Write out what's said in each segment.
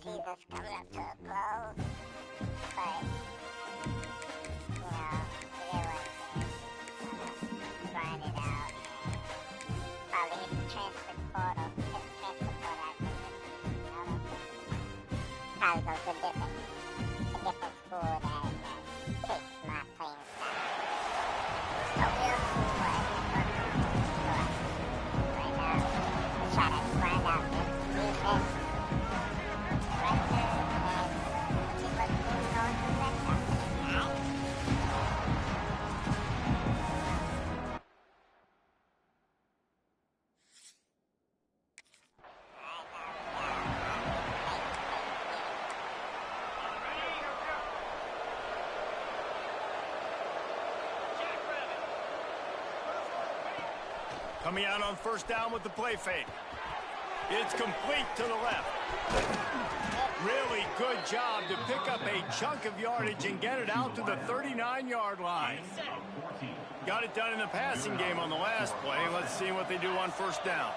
season's coming up to a close, but, you know, it is grind it out, and probably hit the transfer portal, probably go to a different school that fits my playing style. So we'll see what right now. We'll try to grind out this defense right there and see what's going on in the next company, alright? Coming out on first down with the play fake. It's complete to the left. Really good job to pick up a chunk of yardage and get it out to the 39-yard line. Got it done in the passing game on the last play. Let's see what they do on first down.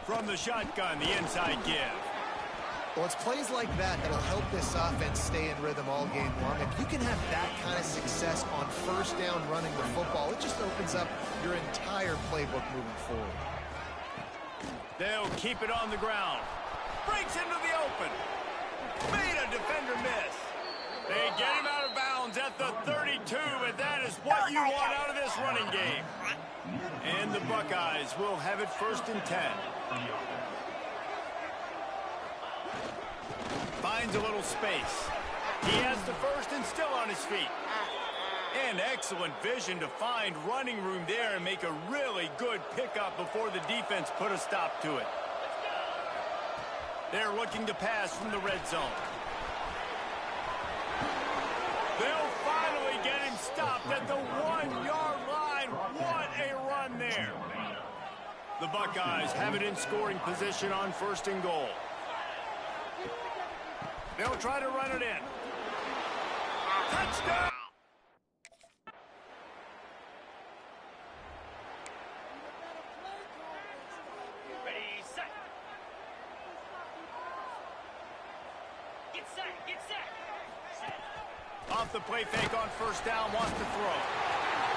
From the shotgun, the inside give. Well, it's plays like that that'll help this offense stay in rhythm all game long. If you can have that kind of success on first down running the football, it just opens up your entire playbook moving forward. They'll keep it on the ground. Breaks into the open. Made a defender miss. They get him out of bounds at the 32, but that is what you want out of this running game. And the Buckeyes will have it first and 10. Finds a little space. He has the first and still on his feet. And excellent vision to find running room there and make a really good pickup before the defense put a stop to it. They're looking to pass from the red zone. They'll finally get him stopped at the 1-yard line. What a run there. The Buckeyes have it in scoring position on first and goal. They'll try to run it in. Touchdown! Ready, set. Get set, get set. Off the play fake on first down, wants to throw.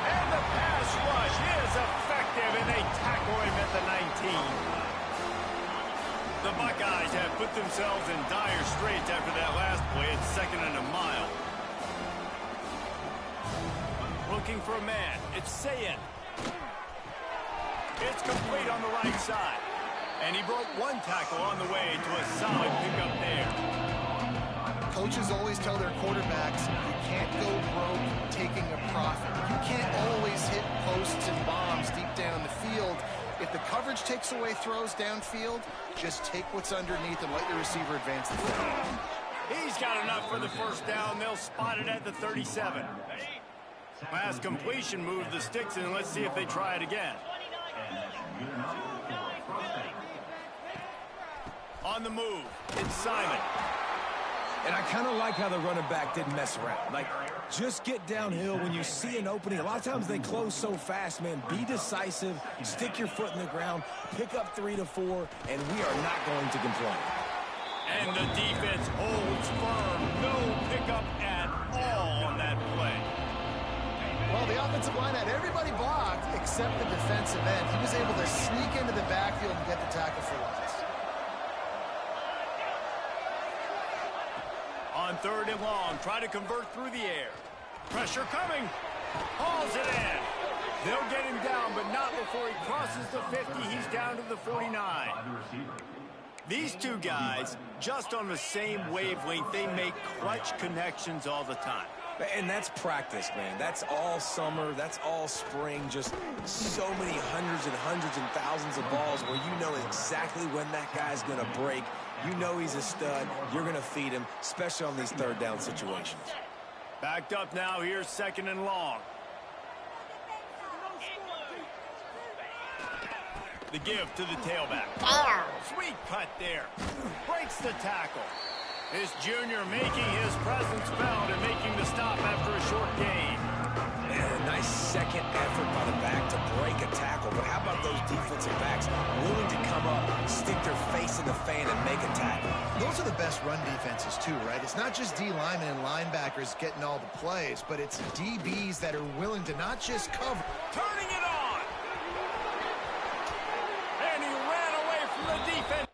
And the pass rush is effective, and they tackle him at the 19. The Buckeyes have put themselves in dire straits after that last play. It's second and a mile. Looking for a man. It's Sayin. It's complete on the right side. And he broke one tackle on the way to a solid pickup there. Coaches always tell their quarterbacks, you can't go broke taking a profit. You can't always hit posts and bombs deep down the field. If the coverage takes away throws downfield, just take what's underneath and let your receiver advance the field. He's got enough for the first down. They'll spot it at the 37. Last completion moved the sticks in. Let's see if they try it again. On the move, it's Simon. And I kind of like how the running back didn't mess around. Like, just get downhill when you see an opening. A lot of times they close so fast, man. Be decisive, stick your foot in the ground, pick up 3 to 4, and we are not going to complain. And the defense holds firm. No pickup at all on that play. Well, the offensive line had everybody blocked except the defensive end. He was able to sneak into the backfield and get the tackle for loss. On third and long, try to convert through the air. Pressure coming. Hauls it in. They'll get him down, but not before he crosses the 50. He's down to the 49. These two guys, just on the same wavelength, they make clutch connections all the time. And that's practice, man. That's all summer. That's all spring. Just so many hundreds and thousands of balls where you know exactly when that guy's going to break. You know he's a stud. You're going to feed him, especially on these third down situations. Backed up now. Here's second and long. The give to the tailback. Damn. Sweet cut there. Breaks the tackle. This junior making his presence felt and making the stop after a short gain. And a nice second effort by the back to break a tackle. But how about those defensive backs willing to come up, stick their face in the fan, and make a tackle? Those are the best run defenses, too, right? It's not just D linemen and linebackers getting all the plays, but it's DBs that are willing to not just cover. Turning it on. And he ran away from the defense.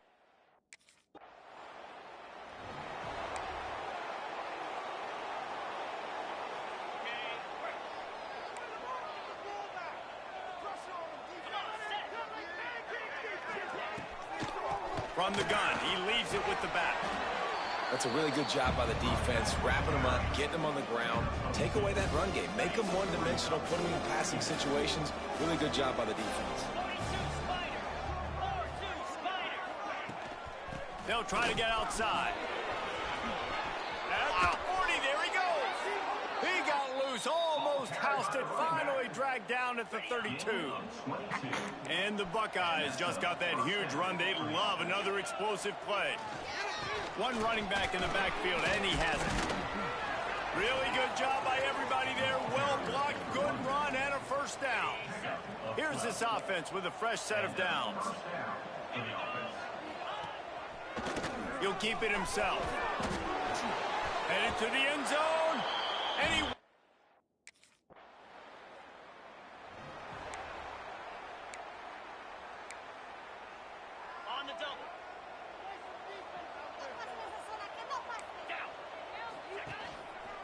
From the gun, he leaves it with the back. That's a really good job by the defense, wrapping them up, getting them on the ground, take away that run game, make them one-dimensional, put them in passing situations. Really good job by the defense. They'll try to get outside. At the 40, there he goes. He got loose, almost housed it, finally dragged down at the 32. And the Buckeyes just got that huge run. They love another explosive play. One running back in the backfield, and he has it. Really good job by everybody there. Well blocked, good run, and a first down. Here's this offense with a fresh set of downs. He'll keep it himself. Headed to the end zone, and he... On the double.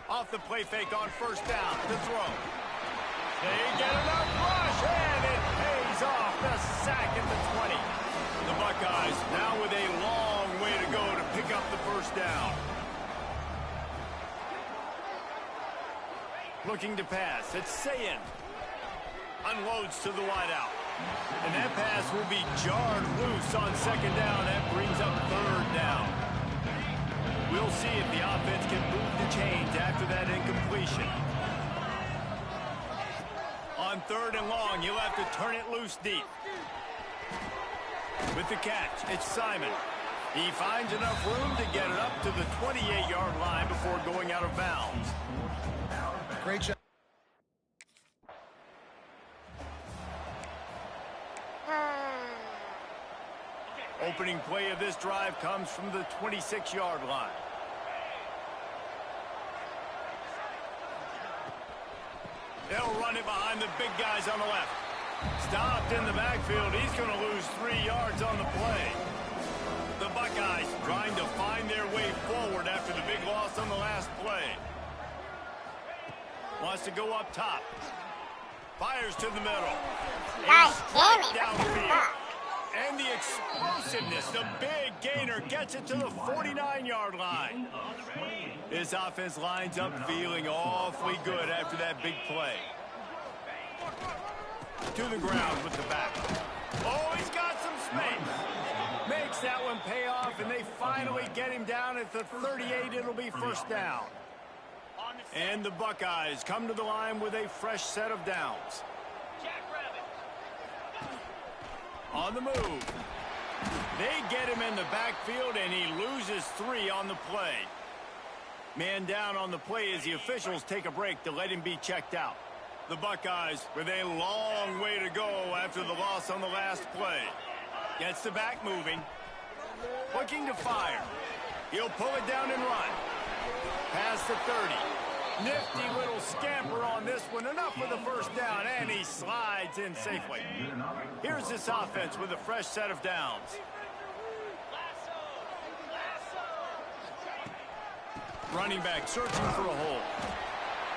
Off the play fake on first down to throw. They get enough rush, and it pays off. The sack at the 20. The Buckeyes now with a long way to go to pick up the first down. Looking to pass. It's Sayin. Unloads to the wideout. And that pass will be jarred loose on second down. That brings up third down. We'll see if the offense can move the chains after that incompletion. On third and long, you'll have to turn it loose deep. With the catch, it's Simon. He finds enough room to get it up to the 28-yard line before going out of bounds. Great job. Opening play of this drive comes from the 26-yard line. They'll run it behind the big guys on the left. Stopped in the backfield. He's going to lose 3 yards on the play. The Buckeyes trying to find their way forward after the big loss on the last play. Wants to go up top. Fires to the middle. God damn it. Downfield. And the explosiveness, the big gainer gets it to the 49-yard line. His offense lines up feeling awfully good after that big play. To the ground with the back. Oh, he's got some space. Makes that one pay off, and they finally get him down at the 38. It'll be first down. And the Buckeyes come to the line with a fresh set of downs. On the move. They get him in the backfield, and he loses 3 on the play. Man down on the play as the officials take a break to let him be checked out. The Buckeyes with a long way to go after the loss on the last play. Gets the back moving. Looking to fire. He'll pull it down and run. Past the 30. Nifty little scamper on this one. Enough for the first down, and he slides in safely. Here's this offense with a fresh set of downs. Running back searching for a hole.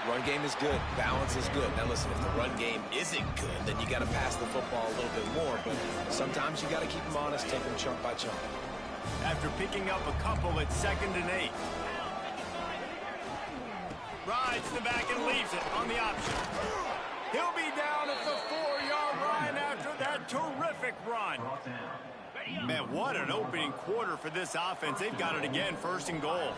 Run game is good. Balance is good. Now listen, if the run game isn't good, then you got to pass the football a little bit more. But sometimes you got to keep them honest, take them chunk by chunk. After picking up a couple at 2nd and 8. Rides the back and leaves it on the option. He'll be down at the 4-yard line after that terrific run. Man, what an opening quarter for this offense. They've got it again, 1st and goal.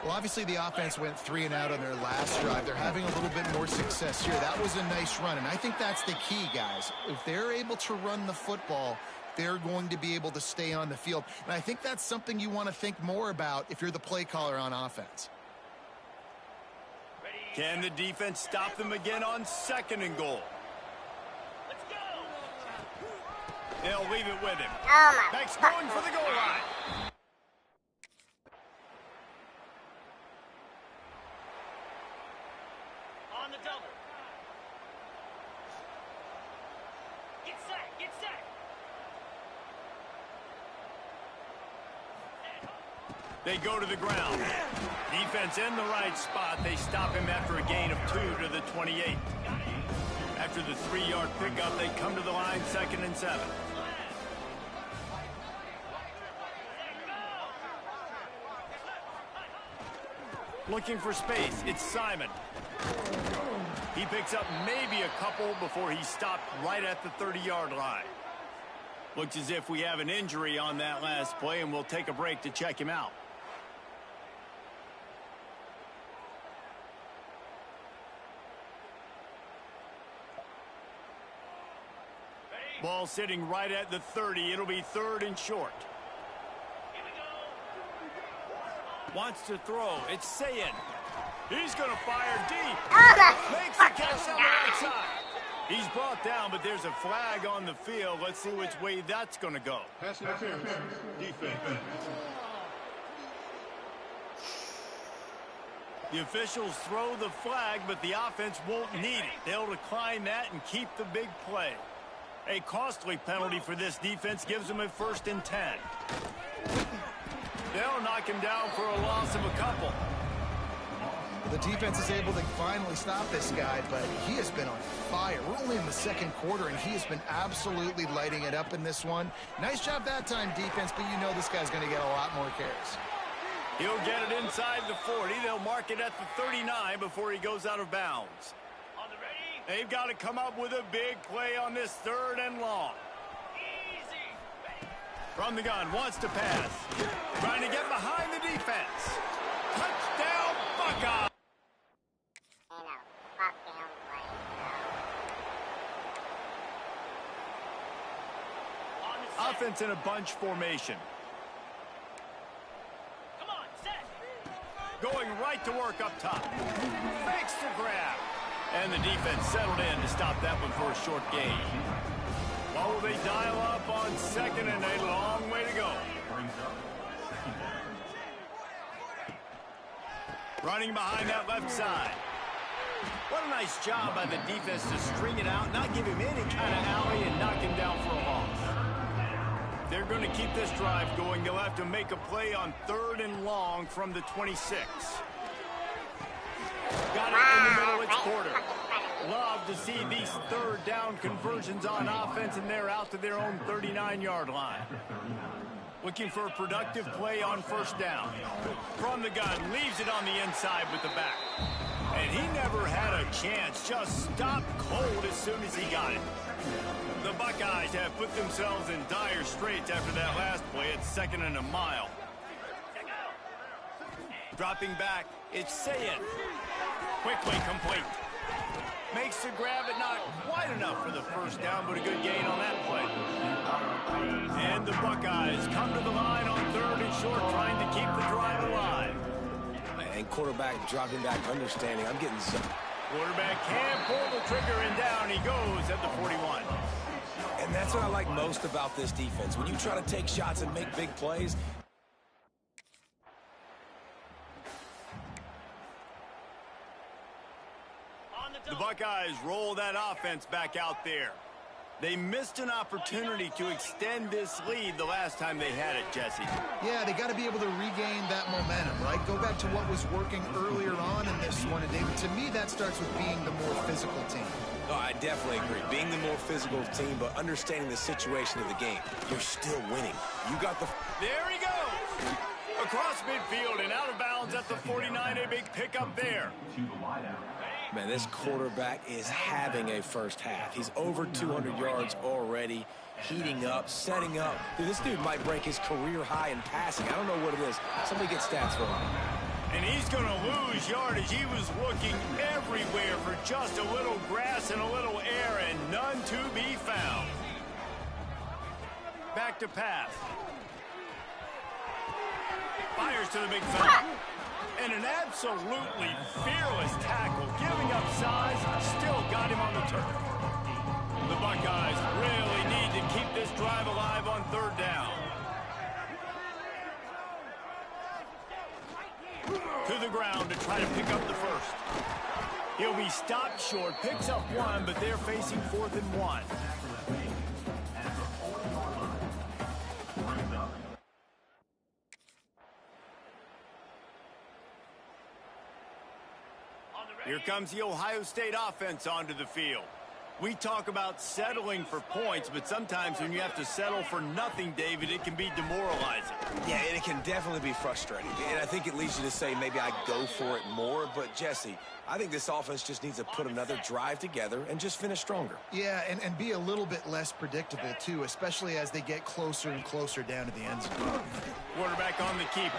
Well, obviously the offense went 3 and out on their last drive. They're having a little bit more success here. That was a nice run, and I think that's the key, guys. If they're able to run the football, they're going to be able to stay on the field. And I think that's something you want to think more about if you're the play caller on offense. Can the defense stop them again on 2nd and goal? Let's go. They'll leave it with him. Oh my Next going for the goal line. On the double. Get set. Get set. They go to the ground. Defense in the right spot. They stop him after a gain of 2 to the 28. After the 3-yard pickup, they come to the line 2nd and 7. Looking for space. It's Simon. He picks up maybe a couple before he's stopped right at the 30-yard line. Looks as if we have an injury on that last play, and we'll take a break to check him out. Ball sitting right at the 30. It'll be 3rd and short. Here we go. Wants to throw. It's Sayin. He's going to fire deep. Oh my Makes the catch fucking on the right God. side. He's brought down, but there's a flag on the field. Let's see which way that's going to go. Pass interference. Defense. The officials throw the flag, but the offense won't need it. They'll decline that and keep the big play. A costly penalty for this defense gives them a 1st and 10. They'll knock him down for a loss of a couple. The defense is able to finally stop this guy, but he has been on fire. We're only in the 2nd quarter, and he has been absolutely lighting it up in this one. Nice job that time, defense, but you know this guy's going to get a lot more carries. He'll get it inside the 40. They'll mark it at the 39 before he goes out of bounds. On the ready. They've got to come up with a big play on this 3rd and long. Easy. Ready. From the gun, wants to pass. Trying to get behind the defense. Touchdown, Buckeye! Ain't no fucking way, bro. On the set. Offense in a bunch formation. Come on, set. Going right to work up top. Makes the grab. And the defense settled in to stop that one for a short gain. Well, will they dial up on 2nd and a long way to go? Running behind that left side. What a nice job by the defense to string it out, not give him any kind of alley, and knock him down for a loss. They're going to keep this drive going. They'll have to make a play on 3rd and long from the 26. Got it in the middle, it's Porter. Love to see these 3rd down conversions on offense, and they're out to their own 39-yard line. Looking for a productive play on 1st down. From the gun, leaves it on the inside with the back. And he never had a chance, just stopped cold as soon as he got it. The Buckeyes have put themselves in dire straits after that last play at 2nd and a mile. Dropping back, it's Sayin. Quickly complete. Makes the grab, but not quite enough for the 1st down, but a good gain on that play. And the Buckeyes come to the line on 3rd and short, trying to keep the drive alive. And quarterback dropping back, understanding. I'm getting some. Quarterback can pull the trigger, and down he goes at the 41. And that's what I like most about this defense. When you try to take shots and make big plays, the Buckeyes roll that offense back out there. They missed an opportunity to extend this lead the last time they had it, Jesse. Yeah, they got to be able to regain that momentum, right? Go back to what was working earlier on in this one. And, David, to me, that starts with being the more physical team. no, I definitely agree. Being the more physical team, but understanding the situation of the game, you're still winning. You got the... There he goes! Across midfield and out of bounds at the 49, a big pickup there. Man, this quarterback is having a 1st half. He's over 200 yards already, heating up, setting up. Dude, this dude might break his career high in passing. I don't know what it is. Somebody get stats for him. And he's going to lose yardage. He was looking everywhere for just a little grass and a little air, and none to be found. Back to pass. Fires to the big fella. And an absolutely fearless tackle, giving up size, still got him on the turf. The Buckeyes really need to keep this drive alive on third down. To the ground to try to pick up the first. He'll be stopped short, picks up one, but they're facing 4th and 1. Here comes the Ohio State offense onto the field. We talk about settling for points, but sometimes when you have to settle for nothing, David, it can be demoralizing. Yeah, and it can definitely be frustrating. And I think it leads you to say maybe I go for it more. But, Jesse, I think this offense just needs to put another drive together and just finish stronger. Yeah, and be a little bit less predictable, too, especially as they get closer and closer down to the end zone. Quarterback on the keeper.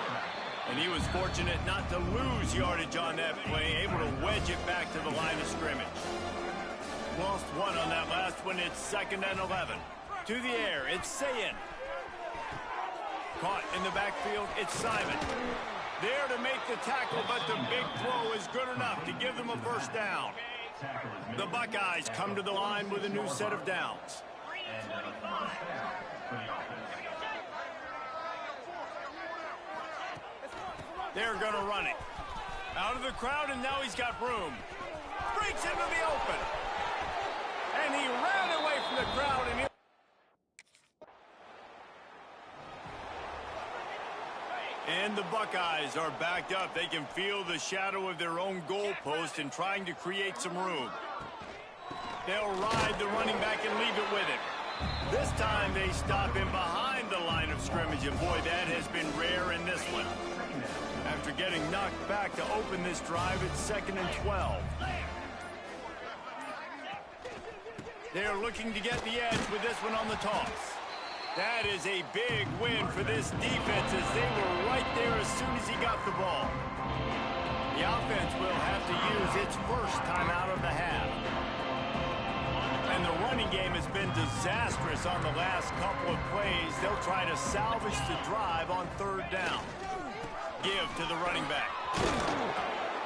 And he was fortunate not to lose yardage on that play, able to wedge it back to the line of scrimmage. Lost one on that last one. It's 2nd and 11. To the air, it's Sayin. Caught in the backfield, it's Simon. There to make the tackle, but the big throw is good enough to give them a first down. The Buckeyes come to the line with a new set of downs. They're going to run it. Out of the crowd, and now he's got room. Breaks into the open. And he ran away from the crowd. And the Buckeyes are backed up. They can feel the shadow of their own goalpost and trying to create some room. They'll ride the running back and leave it with him. This time they stop him behind the line of scrimmage, and boy, that has been rare in this one. After getting knocked back to open this drive, it's 2nd and 12. They're looking to get the edge with this one on the toss. That is a big win for this defense as they were right there as soon as he got the ball. The offense will have to use its first time out of the half. And the running game has been disastrous on the last couple of plays. They'll try to salvage the drive on 3rd down. Give to the running back.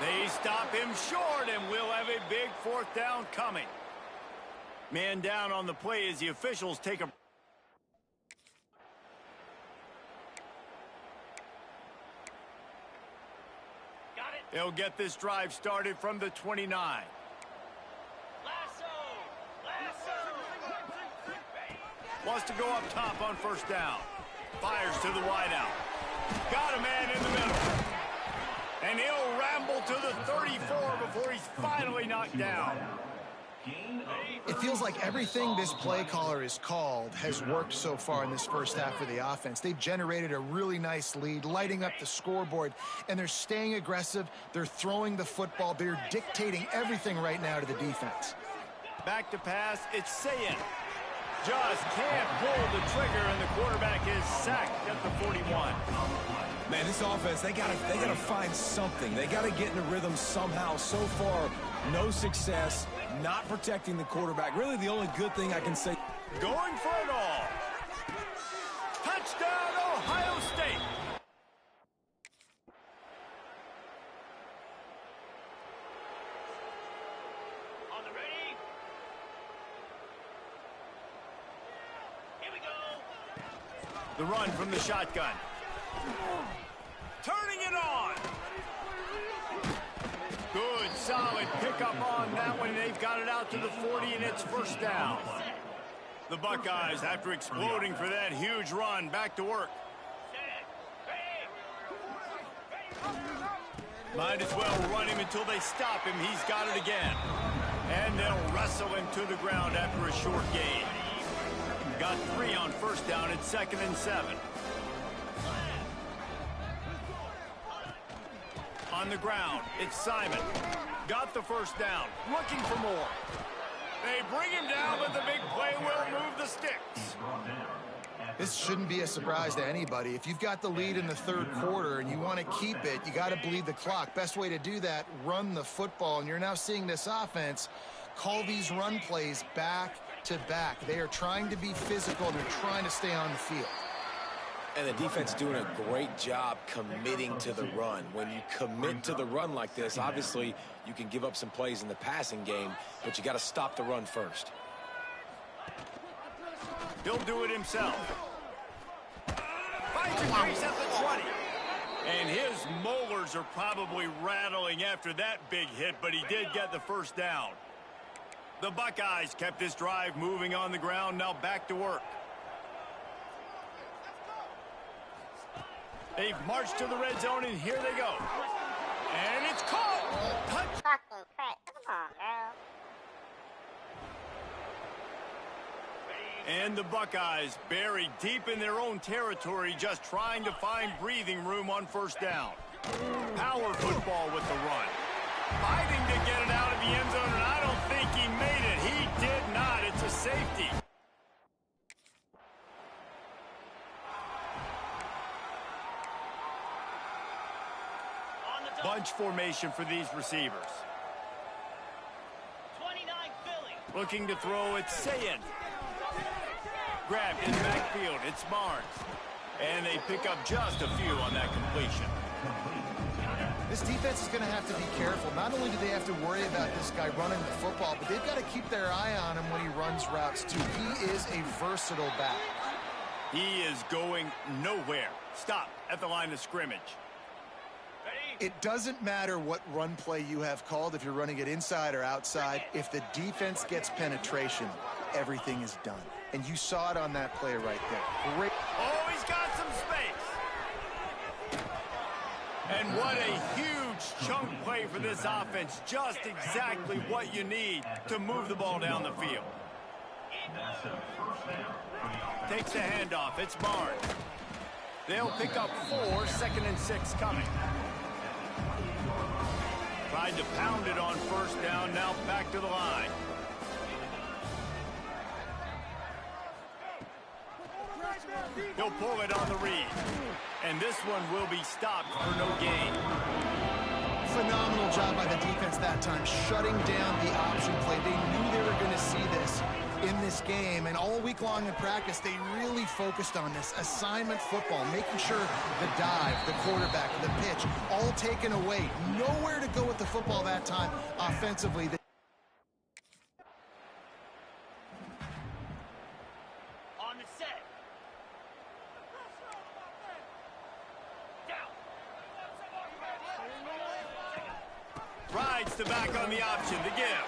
They stop him short, and we'll have a big 4th down coming. Man down on the play as the officials take a... They'll get this drive started from the 29. Wants to go up top on 1st down. Fires to the wideout. Got a man in the middle. And he'll ramble to the 34 before he's finally knocked down. It feels like everything this play caller has called has worked so far in this first half for the offense. They've generated a really nice lead, lighting up the scoreboard, and they're staying aggressive. They're throwing the football. They're dictating everything right now to the defense. Back to pass, it's Sayin. Just can't pull the trigger, and the quarterback is sacked at the 41. Man, this offense, they gotta find something. They gotta get in a rhythm somehow. So far, no success, not protecting the quarterback. Really, the only good thing I can say. Going for it all. Touchdown, Ohio State. On the ready. Here we go. The run from the shotgun. Turning it on. Good, solid pickup on that one. They've got it out to the 40, and it's 1st down. The Buckeyes, after exploding for that huge run, back to work. Might as well run him until they stop him. He's got it again. And they'll wrestle him to the ground after a short gain. Got 3 on 1st down. It's 2nd and 7. On the ground, it's Simon. Got the 1st down. Looking for more. They bring him down, but the big play will move the sticks. This shouldn't be a surprise to anybody. If you've got the lead in the 3rd quarter and you want to keep it, you got to bleed the clock. Best way to do that, run the football. And you're now seeing this offense call these run plays back to back. They are trying to be physical. They're trying to stay on the field. And the defense doing a great job committing to the run. When you commit to the run like this, obviously you can give up some plays in the passing game, but you got to stop the run first. He'll do it himself. Finds a crease at the 20. And his molars are probably rattling after that big hit, but he did get the first down. The Buckeyes kept this drive moving on the ground, now back to work. They've marched to the red zone, and here they go. And it's caught. Touch. Fucking crap. Come on, girl. And the Buckeyes buried deep in their own territory, just trying to find breathing room on first down. Power football with the run. Fighting to get it out of the end zone, and I don't think he made it. He did not. It's a safety. Bunch formation for these receivers. 29 Philly. Looking to throw, it's Sayin. Grabbed in the backfield, it's Barnes. And they pick up just a few on that completion. This defense is going to have to be careful. Not only do they have to worry about this guy running the football, but they've got to keep their eye on him when he runs routes too. He is a versatile back. He is going nowhere. Stop at the line of scrimmage. It doesn't matter what run play you have called, if you're running it inside or outside. If the defense gets penetration, everything is done. And you saw it on that play right there. Great. Oh, he's got some space. And what a huge chunk play for this offense. Just exactly what you need to move the ball down the field. Takes the handoff. It's Barnes. They'll pick up 4, 2nd and 6 coming. Tried to pound it on first down, now back to the line. He'll pull it on the read. And this one will be stopped for no gain. Phenomenal job by the defense that time, shutting down the option play. They knew they were going to see this in this game, and all week long in practice, they really focused on this assignment football, making sure the dive, the quarterback, the pitch, all taken away. Nowhere to go with the football that time offensively. On the set. Down. Rides the back on the option to give.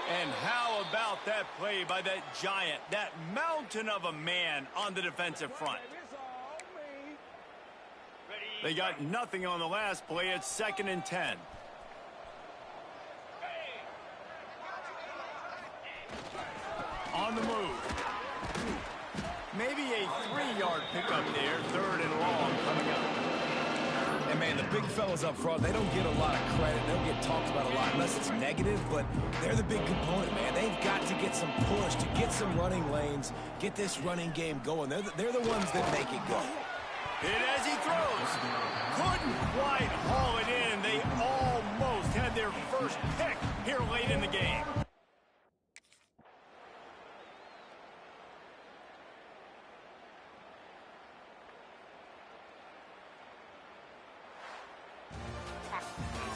And how about that play by that giant, that mountain of a man on the defensive front? They got nothing on the last play. It's 2nd and 10. On the move. Maybe a 3-yard pickup there. 3rd and long coming up. And, man, the big fellas up front, they don't get a lot of credit. They don't get talked about a lot unless it's negative, but they're the big component, man. They've got to get some push, to get some running lanes, get this running game going. They're the ones that make it go. Hit as he throws. Couldn't quite haul it in. They almost had their first pick here late in the game.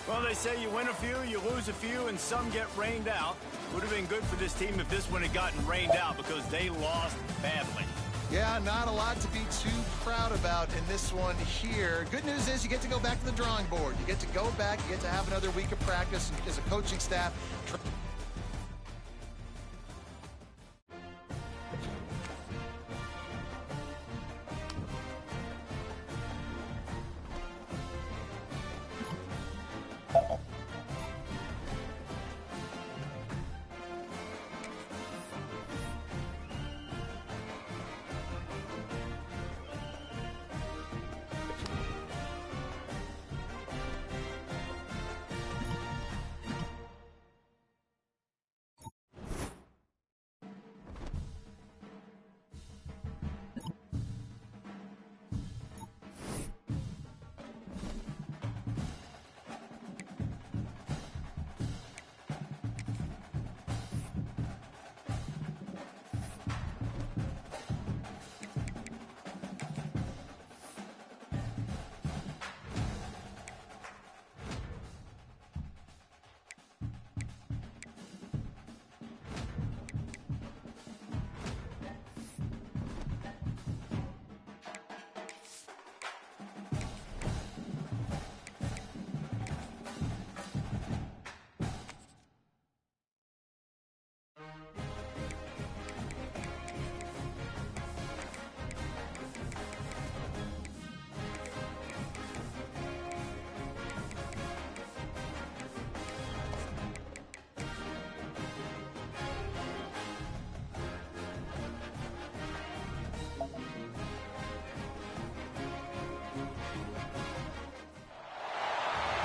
Well, they say you win a few, you lose a few, and some get rained out. Would have been good for this team if this one had gotten rained out because they lost badly. Yeah, not a lot to be too proud about in this one here. Good news is you get to go back to the drawing board. You get to go back, you get to have another week of practice as a coaching staff.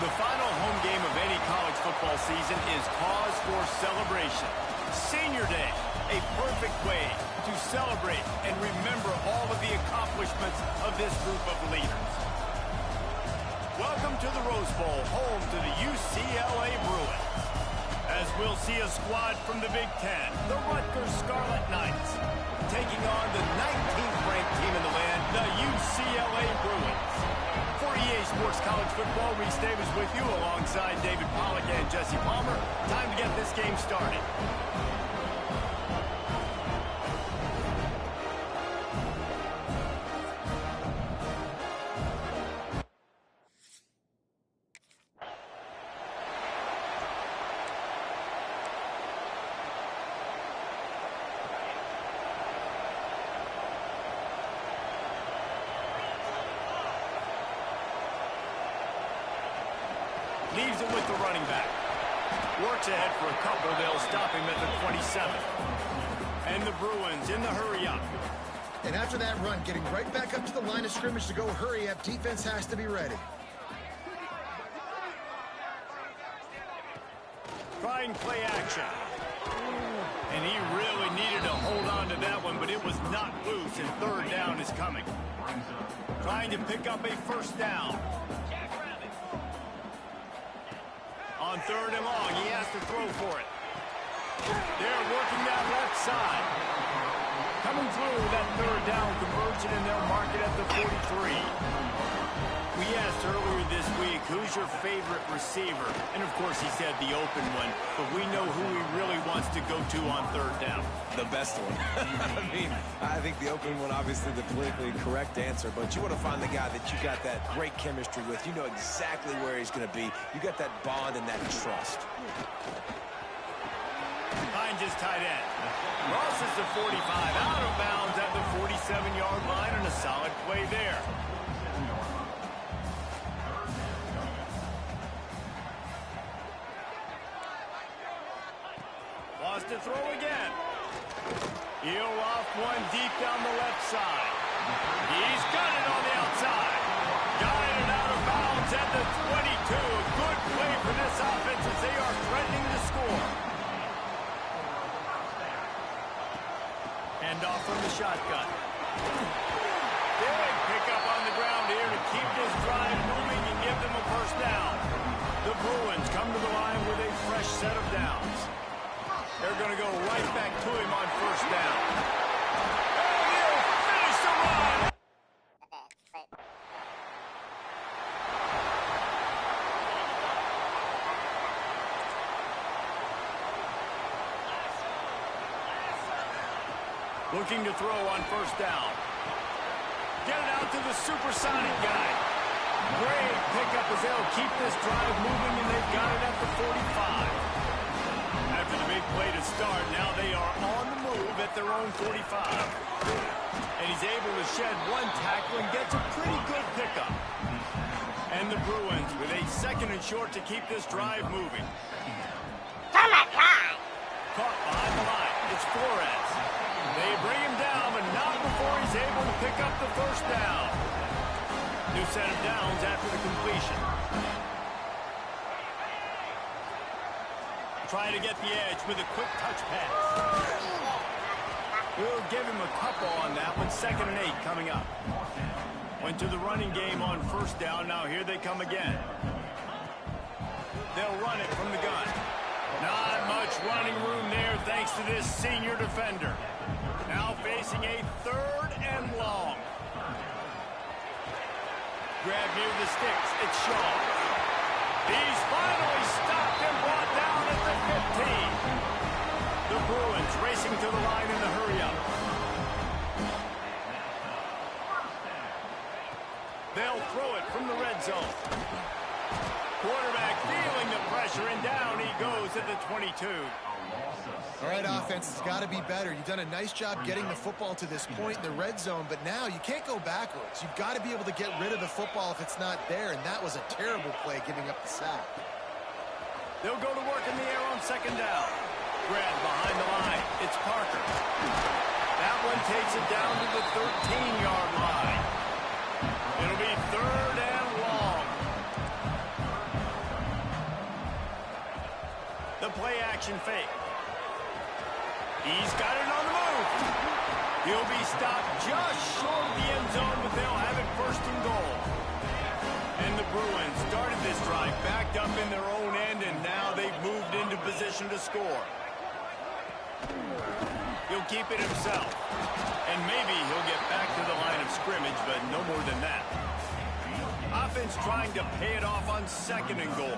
The final home game of any college football season is cause for celebration. Senior Day, a perfect way to celebrate and remember all of the accomplishments of this group of leaders. Welcome to the Rose Bowl, home to the UCLA Bruins. As we'll see a squad from the Big Ten, the Rutgers Scarlet Knights, taking on the 19th ranked team in the land, the UCLA Bruins. For EA Sports College Football, Reese Davis with you alongside David Pollack and Jesse Palmer. Time to get this game started. Leaves it with the running back. Works ahead for a couple. They'll stop him at the 27. And the Bruins in the hurry up. And after that run, getting right back up to the line of scrimmage to go hurry up, defense has to be ready. Trying play action. And he really needed to hold on to that one, but it was not loose, and third down is coming. Trying to pick up a first down. On third and long, he has to throw for it. They're working that left side. Coming through that third down conversion, and they'll mark it at the 43. We asked earlier this week, who's your favorite receiver? And, of course, he said the open one, but we know who he really wants to go to on third down. The best one. I mean, I think the open one, obviously the politically correct answer, but you want to find the guy that you got that great chemistry with. You know exactly where he's going to be. You got that bond and that trust. Behind his tight end. Crosses the 45, out of bounds at the 47-yard line, and a solid play there. Wants to throw again. He'll off one deep down the left side. He's got it on the outside. Got it out of bounds at the 22. A good play for this offense as they are threatening to score. Hand off from the shotgun. Big pickup on the ground here to keep this drive moving and give them a first down. The Bruins come to the line with a fresh set of downs. They're going to go right back to him on first down. And he'll finish the run. Looking to throw on first down. Get it out to the supersonic guy. Great pickup as they'll keep this drive moving, and they've got it at the 45. After the big play to start, now they are on the move at their own 45. And he's able to shed one tackle and gets a pretty good pickup. And the Bruins with a second and short to keep this drive moving. Oh my God! Caught behind the line. It's Flores. They bring him down, but not before he's able to pick up the first down. New set of downs after the completion. Trying to get the edge with a quick touch pass. We'll give him a couple on that one. 2nd and 8 coming up. Went to the running game on first down. Now here they come again. They'll run it from the gun. Not much running room there thanks to this senior defender. Now facing a 3rd and long. Grab near the sticks. It's Shaw. He's finally stopped and brought down at the 15. The Bruins racing to the line in the hurry-up. They'll throw it from the red zone. Quarterback feeling the pressure, and down he goes at the 22. All right, offense, it's got to be better. You've done a nice job getting the football to this point in the red zone, but now you can't go backwards. You've got to be able to get rid of the football if it's not there, and that was a terrible play giving up the sack. They'll go to work in the air on 2nd down. Grab behind the line. It's Parker. That one takes it down to the 13-yard line. It'll be 3rd and long. The play action fake. He's got it on the move. He'll be stopped just short of the end zone, but they'll have it first and goal. And the Bruins started this drive backed up in their own end, and now they've moved into position to score. He'll keep it himself. And maybe he'll get back to the line of scrimmage, but no more than that. Offense trying to pay it off on second and goal.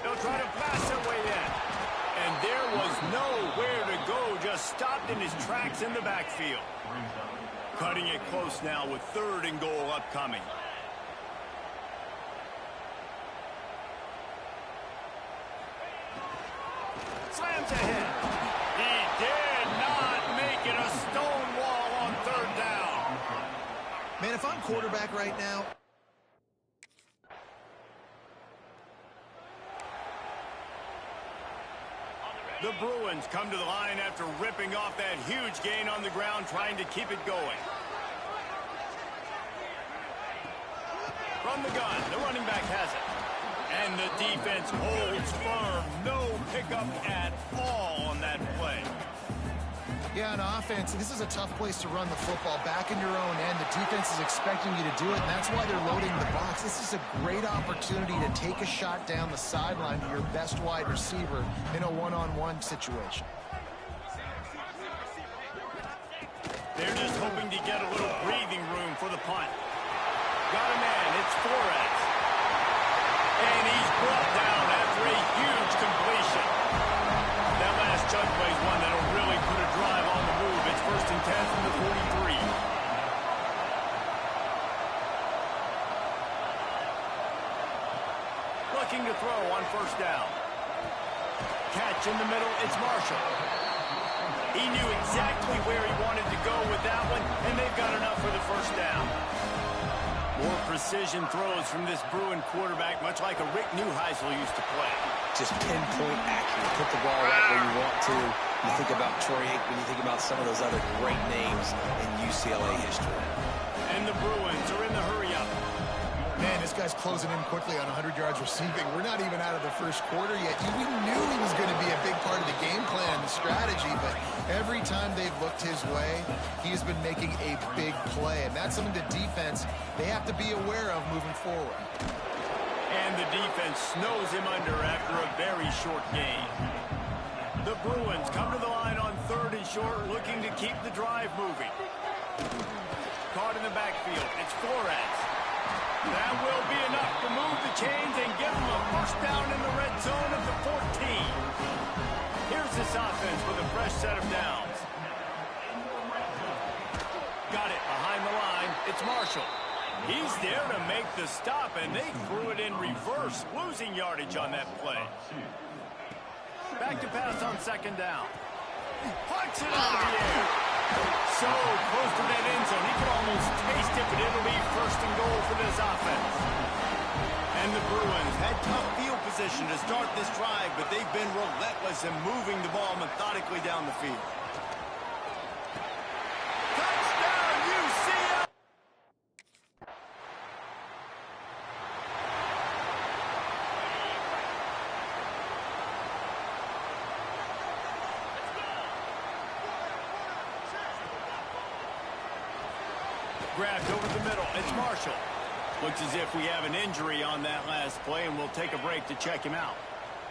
They'll try to pass their way in. And there was nowhere to go, just stopped in his tracks in the backfield. Cutting it close now with third and goal upcoming. Slams ahead. He did not make it a stone wall on third down. Man, if I'm quarterback right now, the Bruins come to the line after ripping off that huge gain on the ground, trying to keep it going. From the gun, the running back has it. And the defense holds firm. No pickup at all on that play. yeah, on offense, this is a tough place to run the football. Back in your own end, the defense is expecting you to do it, and that's why they're loading the box. This is a great opportunity to take a shot down the sideline to your best wide receiver in a one-on-one situation. They're just hoping to get a little breathing room for the punt. Got a man, it's Flores. And he's brought down after a huge completion. That last chunk play is one that'll really put a drive on the move. It's 1st and 10 from the 43. Looking to throw on first down. Catch in the middle, it's Marshall. He knew exactly where he wanted to go with that one, and they've got enough for the first down. More precision throws from this Bruin quarterback, much like a Rick Neuheisel used to play. Just pinpoint accurate. Put the ball right where you want to. You think about Troy Aikman, you think about some of those other great names in UCLA history. And the Bruins are in the hurry-up. Man, this guy's closing in quickly on 100 yards receiving. We're not even out of the first quarter yet. We knew he was going to be a big part of the game plan, the strategy, but every time they've looked his way, he has been making a big play, and that's something the defense, they have to be aware of moving forward. And the defense snows him under after a very short game. The Bruins come to the line on third and short, looking to keep the drive moving. Caught in the backfield, it's Flores. That will be enough to move the chains and give them a first down in the red zone of the 14. Here's this offense with a fresh set of downs. Got it behind the line. It's Marshall. He's there to make the stop, and they threw it in reverse, losing yardage on that play. Back to pass on second down. Punch it out of the air. So close to that end zone, he could almost taste it, but it'll be first and goal for this offense. And the Bruins had tough field position to start this drive, but they've been relentless in moving the ball methodically down the field. Touchdown, UCLA! Grabbed over the middle. It's Marshall. Looks as if we have an injury on that last play, and we'll take a break to check him out.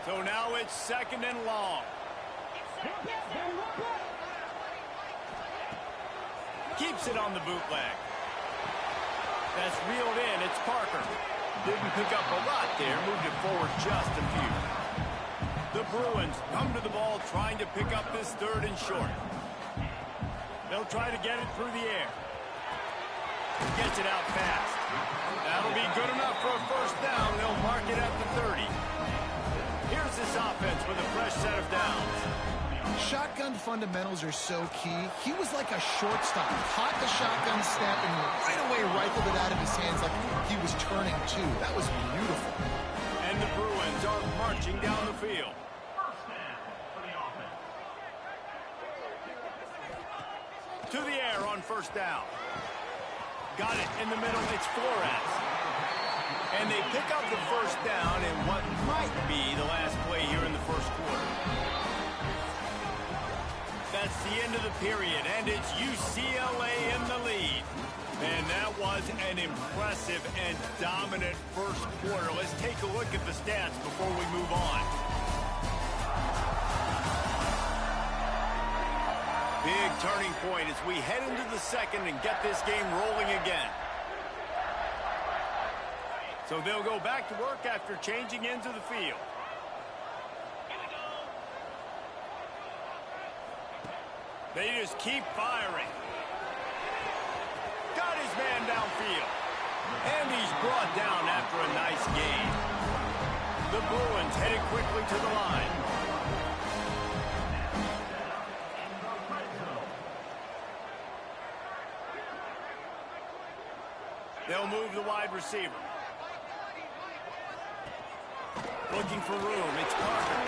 So now it's second and long. Keeps it on the bootleg. That's reeled in. It's Parker. Didn't pick up a lot there. Moved it forward just a few. The Bruins come to the ball trying to pick up this third and short. They'll try to get it through the air. Gets it out fast. That'll be good enough for a first down. They'll mark it at the 30. Here's this offense with a fresh set of downs. Shotgun fundamentals are so key. He was like a shortstop. Caught the shotgun snap and right away rifled it out of his hands like he was turning too. That was beautiful. And the Bruins are marching down the field. To the air on first down. Got it in the middle. It's Flores. And they pick up the first down in what might be the last play here in the first quarter. That's the end of the period, and it's UCLA in the lead. And that was an impressive and dominant first quarter. Let's take a look at the stats before we move on. Big turning point as we head into the second and get this game rolling again. So they'll go back to work after changing into the field. They just keep firing. Got his man downfield. And he's brought down after a nice gain. The Bruins headed quickly to the line. They'll move the wide receiver. Looking for room. It's Carter.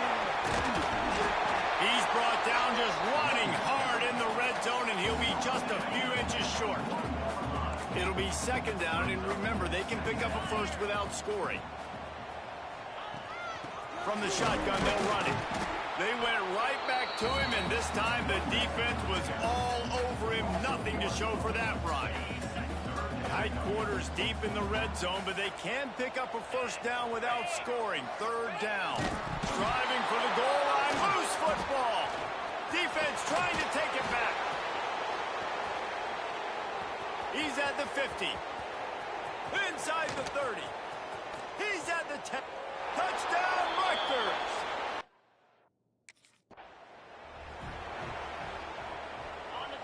He's brought down just running hard in the red zone, and he'll be just a few inches short. It'll be second down, and remember, they can pick up a first without scoring. From the shotgun, they'll run it. They went right back to him, and this time the defense was all over him. Nothing to show for that run. Tight quarters deep in the red zone, but they can pick up a first down without scoring. Third down. Striving for the goal line. Loose football. Defense trying to take it back. He's at the 50. Inside the 30. He's at the 10. Touchdown, Rutgers.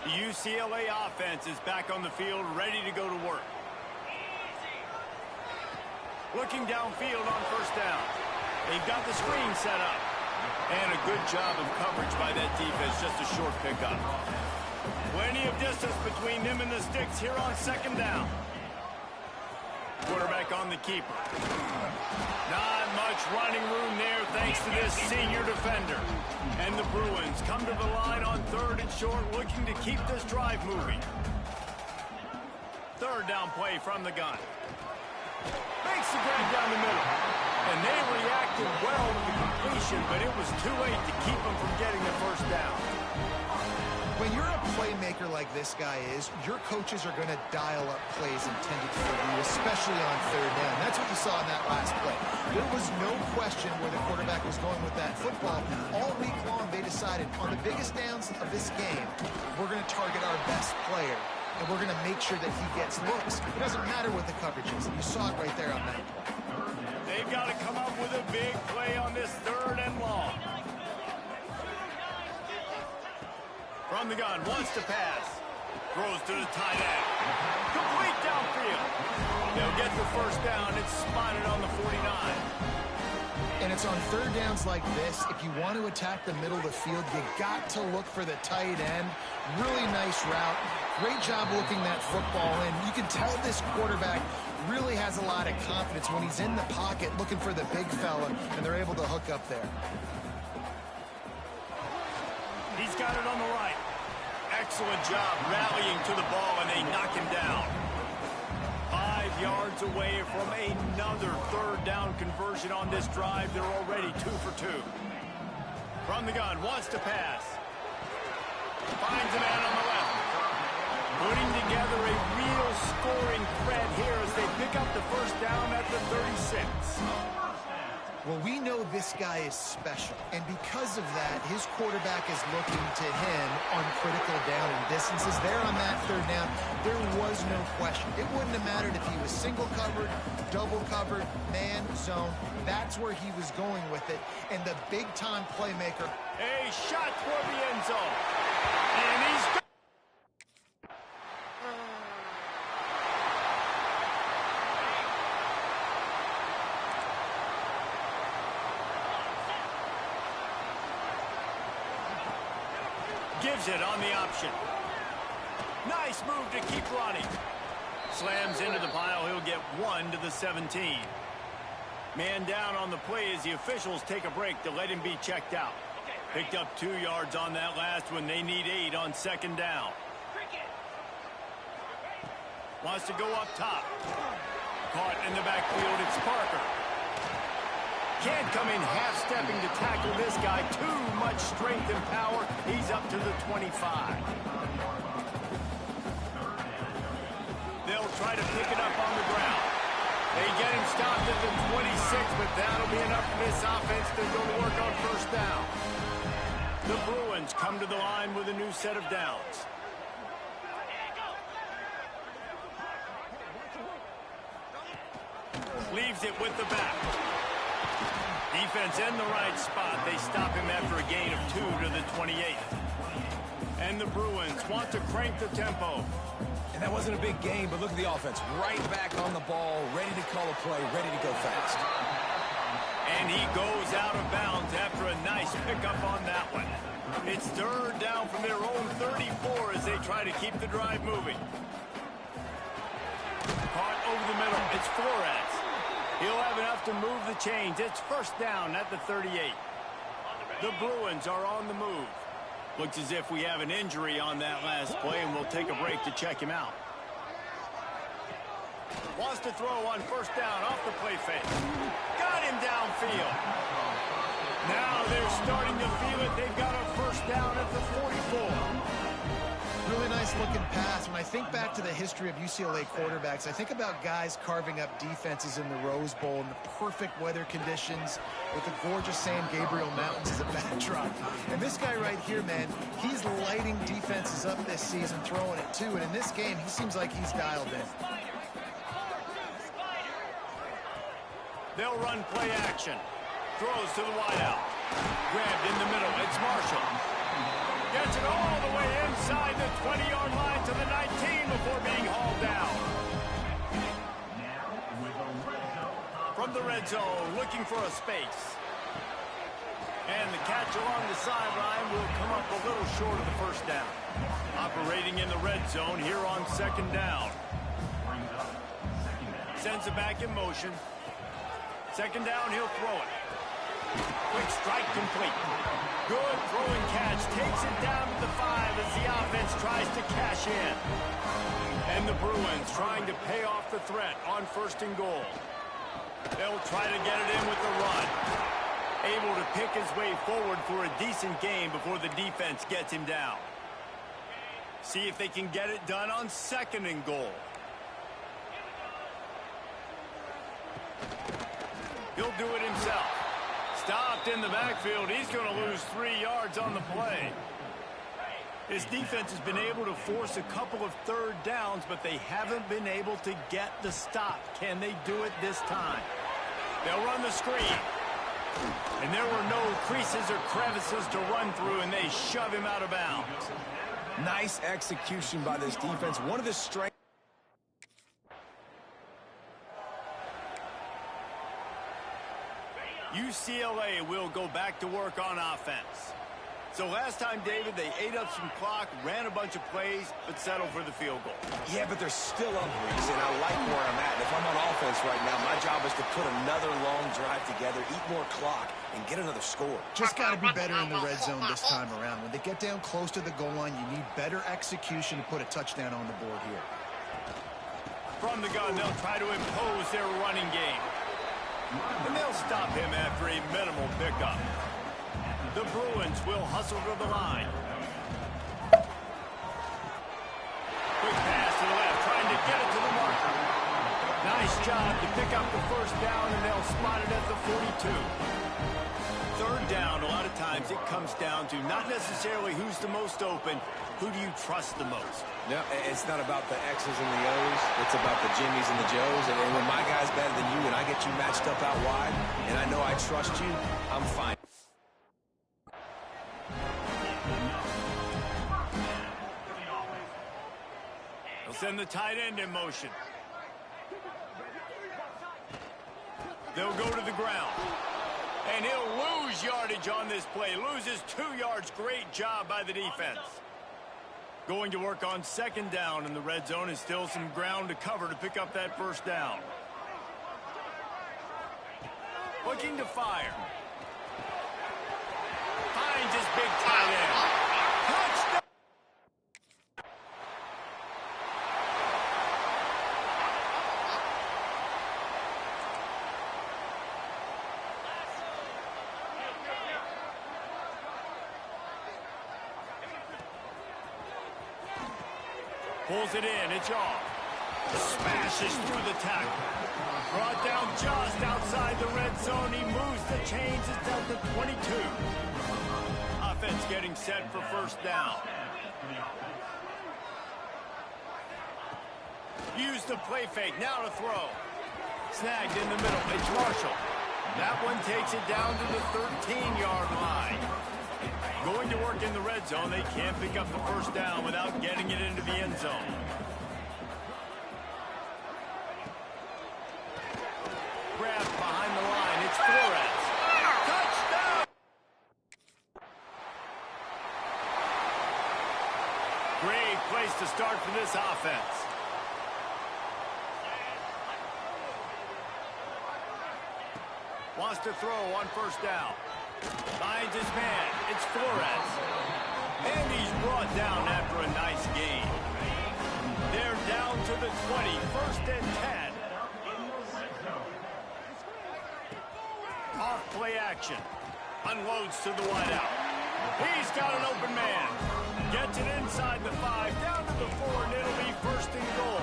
The UCLA offense is back on the field, ready to go to work. Looking downfield on first down. They've got the screen set up. And a good job of coverage by that defense, just a short pickup. Plenty of distance between them and the sticks here on second down. Quarterback on the keeper. Not much running room there thanks to this senior defender. And the Bruins come to the line on third and short, looking to keep this drive moving. Third down play from the gun. Makes the grab down the middle. And they reacted well to the completion, but it was too late to keep them from getting the first down. When you're a playmaker like this guy is, your coaches are going to dial up plays intended for you, especially on third down. That's what you saw in that last play. There was no question where the quarterback was going with that football. All week long, they decided on the biggest downs of this game, we're going to target our best player, and we're going to make sure that he gets looks. It doesn't matter what the coverage is. You saw it right there on that play. They've got to come up with a big play on this third and long. From the gun, wants to pass. Throws to the tight end. Complete downfield. They'll get the first down. It's spotted on the 49. And it's on third downs like this, if you want to attack the middle of the field, you got to look for the tight end. Really nice route. Great job looking that football in. You can tell this quarterback really has a lot of confidence when he's in the pocket looking for the big fella, and they're able to hook up there. He's got it on the right. Excellent job rallying to the ball, and they knock him down. 5 yards away from another third down conversion on this drive. They're already 2 for 2. From the gun, wants to pass. Finds a man on the left. Putting together a real scoring threat here as they pick up the first down at the 36. Well, we know this guy is special, and because of that, his quarterback is looking to him on critical down and distances. There on that third down, there was no question. It wouldn't have mattered if he was single covered, double covered, man, zone. That's where he was going with it, and the big-time playmaker. A shot toward the end zone, and he's gives it on the option. Nice move to keep running. Slams into the pile. He'll get 1 to the 17. Man down on the play as the officials take a break to let him be checked out. Picked up 2 yards on that last one. They need 8 on second down. Wants to go up top. Caught in the backfield, it's Parker. Can't come in half-stepping to tackle this guy. Too much strength and power. He's up to the 25. They'll try to pick it up on the ground. They get him stopped at the 26, but that'll be enough for this offense to go to work on first down. The Bruins come to the line with a new set of downs. Leaves it with the back. Defense in the right spot. They stop him after a gain of 2 to the 28th. And the Bruins want to crank the tempo. And that wasn't a big game, but look at the offense. Right back on the ball, ready to call a play, ready to go fast. And he goes out of bounds after a nice pickup on that one. It's third down from their own 34 as they try to keep the drive moving. Caught over the middle. It's Flores. He'll have enough to move the chains. It's first down at the 38. The Bruins are on the move. Looks as if we have an injury on that last play, and we'll take a break to check him out. Wants to throw on first down off the play fake. Got him downfield. Now they're starting to feel it. They've got a first down at the 44. Really nice looking pass. When I think back to the history of UCLA quarterbacks, I think about guys carving up defenses in the Rose Bowl in the perfect weather conditions with the gorgeous San Gabriel Mountains as a backdrop. And this guy right here, man, he's lighting defenses up this season, throwing it too. And in this game, he seems like he's dialed in. They'll run play action. Throws to the wideout. Grabbed in the middle. It's Marshall. Gets it all the way inside the 20-yard line to the 19 before being hauled down. From the red zone, looking for a space. And the catch along the sideline will come up a little short of the first down. Operating in the red zone here on second down. Sends it back in motion. Second down, he'll throw it. Quick strike complete. Good throwing catch. Takes it down to the 5 as the offense tries to cash in. And the Bruins trying to pay off the threat on first and goal. They'll try to get it in with the run. Able to pick his way forward for a decent game before the defense gets him down. See if they can get it done on second and goal. He'll do it himself. Stopped in the backfield. He's going to lose 3 yards on the play. His defense has been able to force a couple of third downs, but they haven't been able to get the stop. Can they do it this time? They'll run the screen. And there were no creases or crevices to run through, and they shove him out of bounds. Nice execution by this defense. One of the strengths. UCLA will go back to work on offense. So last time, David, they ate up some clock, ran a bunch of plays, but settled for the field goal. Yeah, but they're still up, Reese, and I like where I'm at. If I'm on offense right now, my job is to put another long drive together, eat more clock, and get another score. Just got to be better in the red zone this time around. When they get down close to the goal line, you need better execution to put a touchdown on the board here. From the gun, they'll try to impose their running game. And they'll stop him after a minimal pickup. The Bruins will hustle to the line. Quick pass to the left, trying to get it to the marker. Nice job to pick up the first down, and they'll spot it at the 42. Third down, a lot of times it comes down to not necessarily who's the most open, who do you trust the most? No, it's not about the X's and the O's. It's about the Jimmies and the Joes. And when my guy's better than you and I get you matched up out wide, and I know I trust you, I'm fine. They'll send the tight end in motion. They'll go to the ground. And he'll lose yardage on this play. Loses 2 yards. Great job by the defense. Going to work on second down in the red zone, and still some ground to cover to pick up that first down. Looking to fire. Finds his big tight end. Touchdown! Pulls it in. It's off. Smashes through the tackle. Brought down just outside the red zone. He moves the chains. It's down to 22. Offense getting set for first down. Use the play fake. Now to throw. Snagged in the middle. It's Marshall. That one takes it down to the 13-yard line. Going to work in the red zone. They can't pick up the first down without getting it into the end zone. Grab behind the line. It's Flores. Touchdown! Great place to start for this offense. Wants to throw on first down. Finds his man. It's Flores. And he's brought down after a nice gain. They're down to the 20. First and 10. Off play action. Unloads to the wideout. He's got an open man. Gets it inside the 5. Down to the 4, and it'll be first and goal.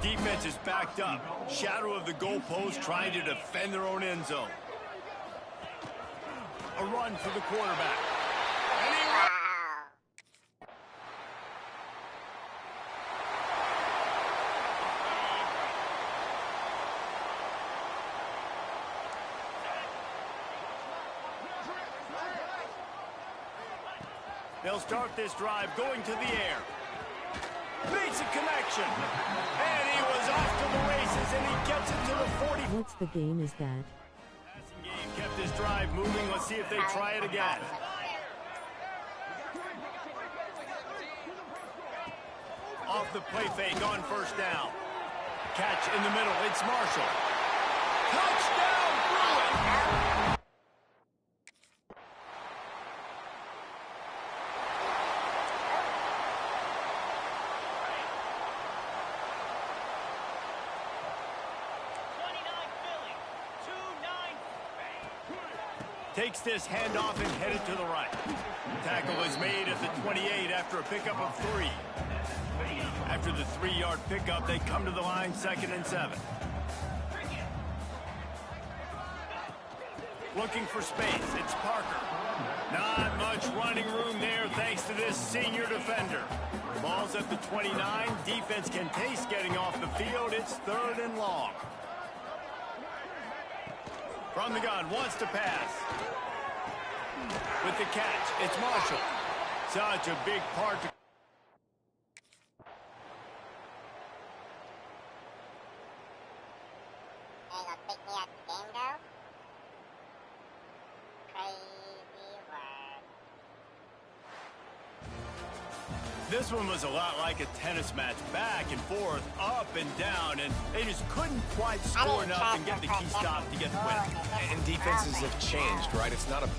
Defense is backed up. Shadow of the goalpost trying to defend their own end zone. A run for the quarterback. And he They'll start this drive going to the air. Makes a connection. And he was off to the races, and he gets it to the 40. What's the game is that? Passing game kept this drive moving. Let's see if they try it again. Off the play fake on first down. Catch in the middle. It's Marshall. Touchdown, Bruins! Takes this handoff and headed to the right. Tackle is made at the 28 after a pickup of 3. After the 3-yard pickup, they come to the line 2nd and 7. Looking for space. It's Parker. Not much running room there thanks to this senior defender. Ball's at the 29. Defense can taste getting off the field. It's 3rd and long. From the gun, wants to pass. With the catch, it's Marshall. Such a big part to... Hey, gonna pick me at the game, though? Crazy word. This one was a lot like a tennis match. Back and forth, up and down, and they just couldn't quite score enough and get the key stop to get the win. And defenses have changed, right? It's not a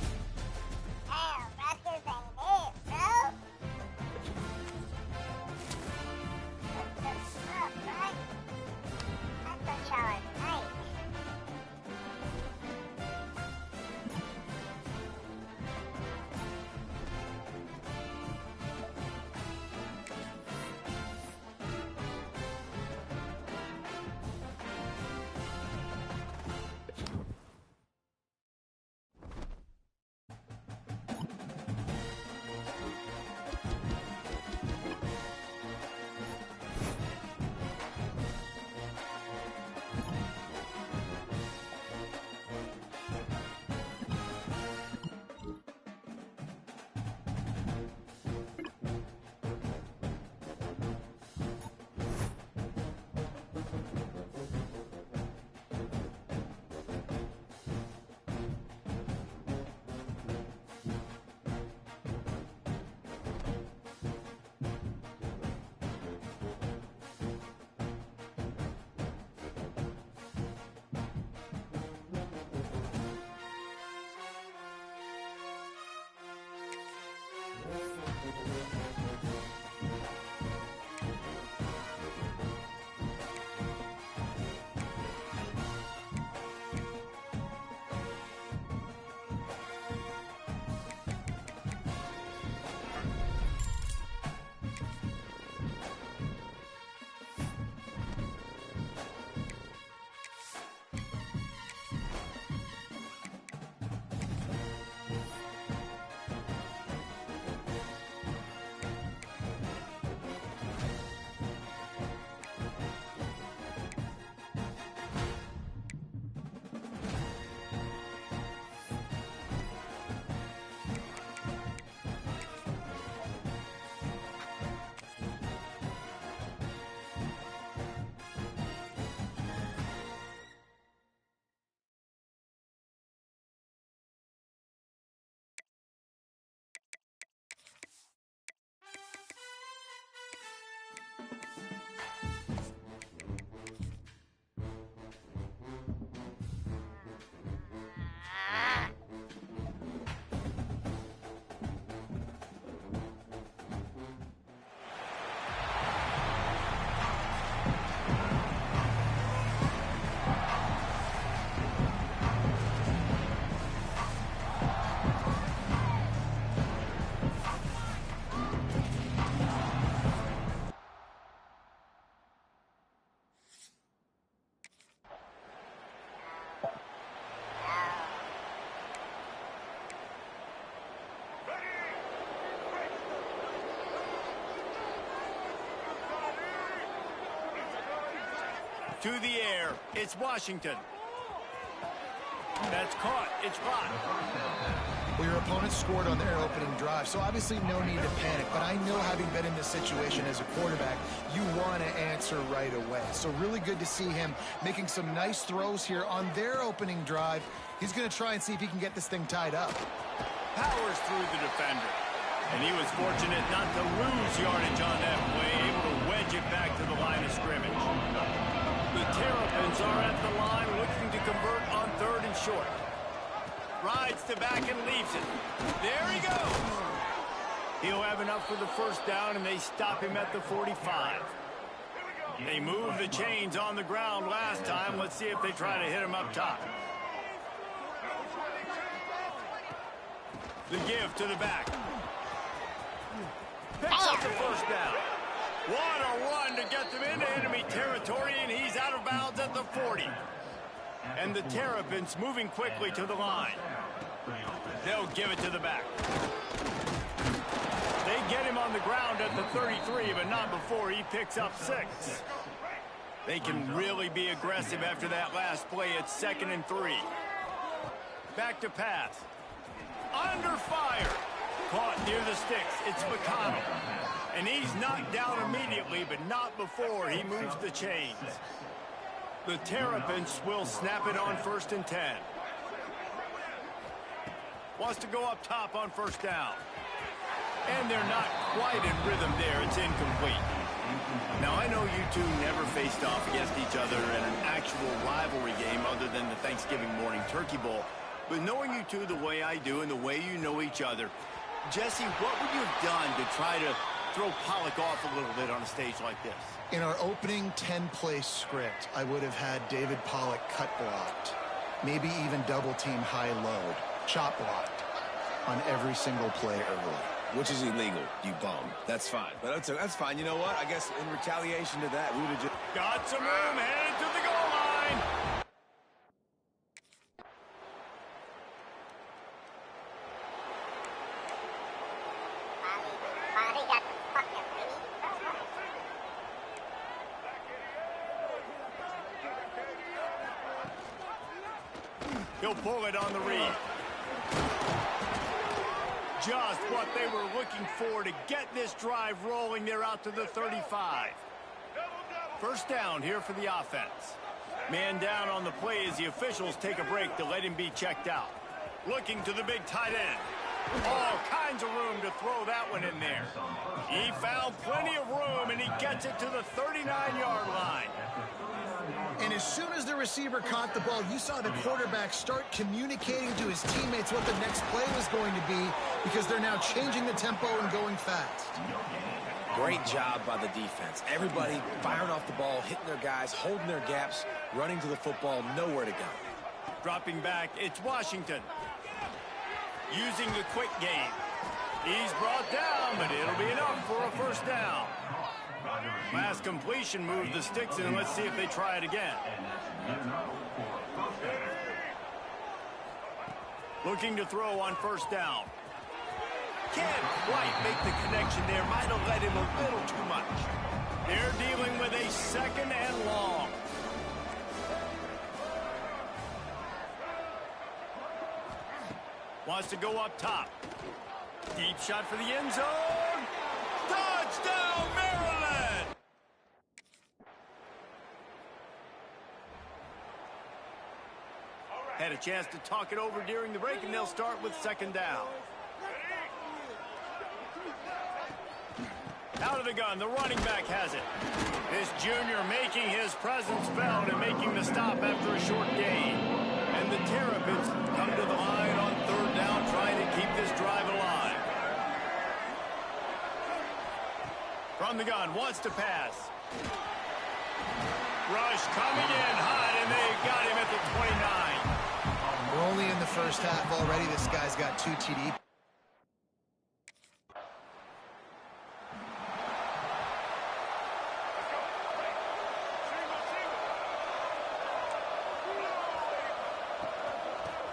To the air, it's Washington. That's caught. It's blocked. Well, your opponent scored on their opening drive, so obviously no need to panic. But I know, having been in this situation as a quarterback, you want to answer right away. So really good to see him making some nice throws here on their opening drive. He's going to try and see if he can get this thing tied up. Powers through the defender. And he was fortunate not to lose yardage on that play, able to wedge it back to the line of scrimmage. The Terrapins are at the line looking to convert on 3rd and short. Rides to back and leaves it. There he goes. He'll have enough for the first down, and they stop him at the 45. They moved the chains on the ground last time. Let's see if they try to hit him up top. The give to the back. Picks up the first down. What a run to get them into enemy territory, and he's out of bounds at the 40. And the Terrapins moving quickly to the line. They'll give it to the back. They get him on the ground at the 33, but not before he picks up 6. They can really be aggressive after that last play. It's 2nd and 3. Back to pass. Under fire. Caught near the sticks. It's McConnell. And he's knocked down immediately, but not before he moves the chains. The Terrapins will snap it on 1st and 10. Wants to go up top on 1st down. And they're not quite in rhythm there. It's incomplete. Now, I know you two never faced off against each other in an actual rivalry game other than the Thanksgiving morning Turkey Bowl. But knowing you two the way I do and the way you know each other, Jesse, what would you have done to try to throw Pollock off a little bit on a stage like this? In our opening 10-play script, I would have had David Pollock cut blocked, maybe even double-team high load, chop blocked on every single play early. Which is illegal, you bum. That's fine. But that's fine. You know what? I guess in retaliation to that, we would have just... Got some room, headed to the goal line. Finally got the fucking baby. He'll pull it on the read. Just what they were looking for to get this drive rolling. They're out to the 35. First down here for the offense. Man down on the play as the officials take a break to let him be checked out. Looking to the big tight end. All kinds of room to throw that one in there. He found plenty of room, and he gets it to the 39-yard line. And as soon as the receiver caught the ball, you saw the quarterback start communicating to his teammates what the next play was going to be, because they're now changing the tempo and going fast. Great job by the defense. Everybody firing off the ball, hitting their guys, holding their gaps, running to the football, nowhere to go. Dropping back, it's Washington. Using the quick game. He's brought down, but it'll be enough for a first down. Last completion moved the sticks, and let's see if they try it again. Looking to throw on first down. Can't quite make the connection there. Might have led him a little too much. They're dealing with a 2nd and long. Wants to go up top. Deep shot for the end zone. Touchdown, Maryland! Had a chance to talk it over during the break, and they'll start with 2nd down. Out of the gun, the running back has it. This junior making his presence felt and making the stop after a short gain. And the Terrapins come to the line on 3rd down, trying to keep this drive alive. From the gun, wants to pass. Rush coming in hot, and they got him at the 29. We're only in the first half already. This guy's got 2 TD.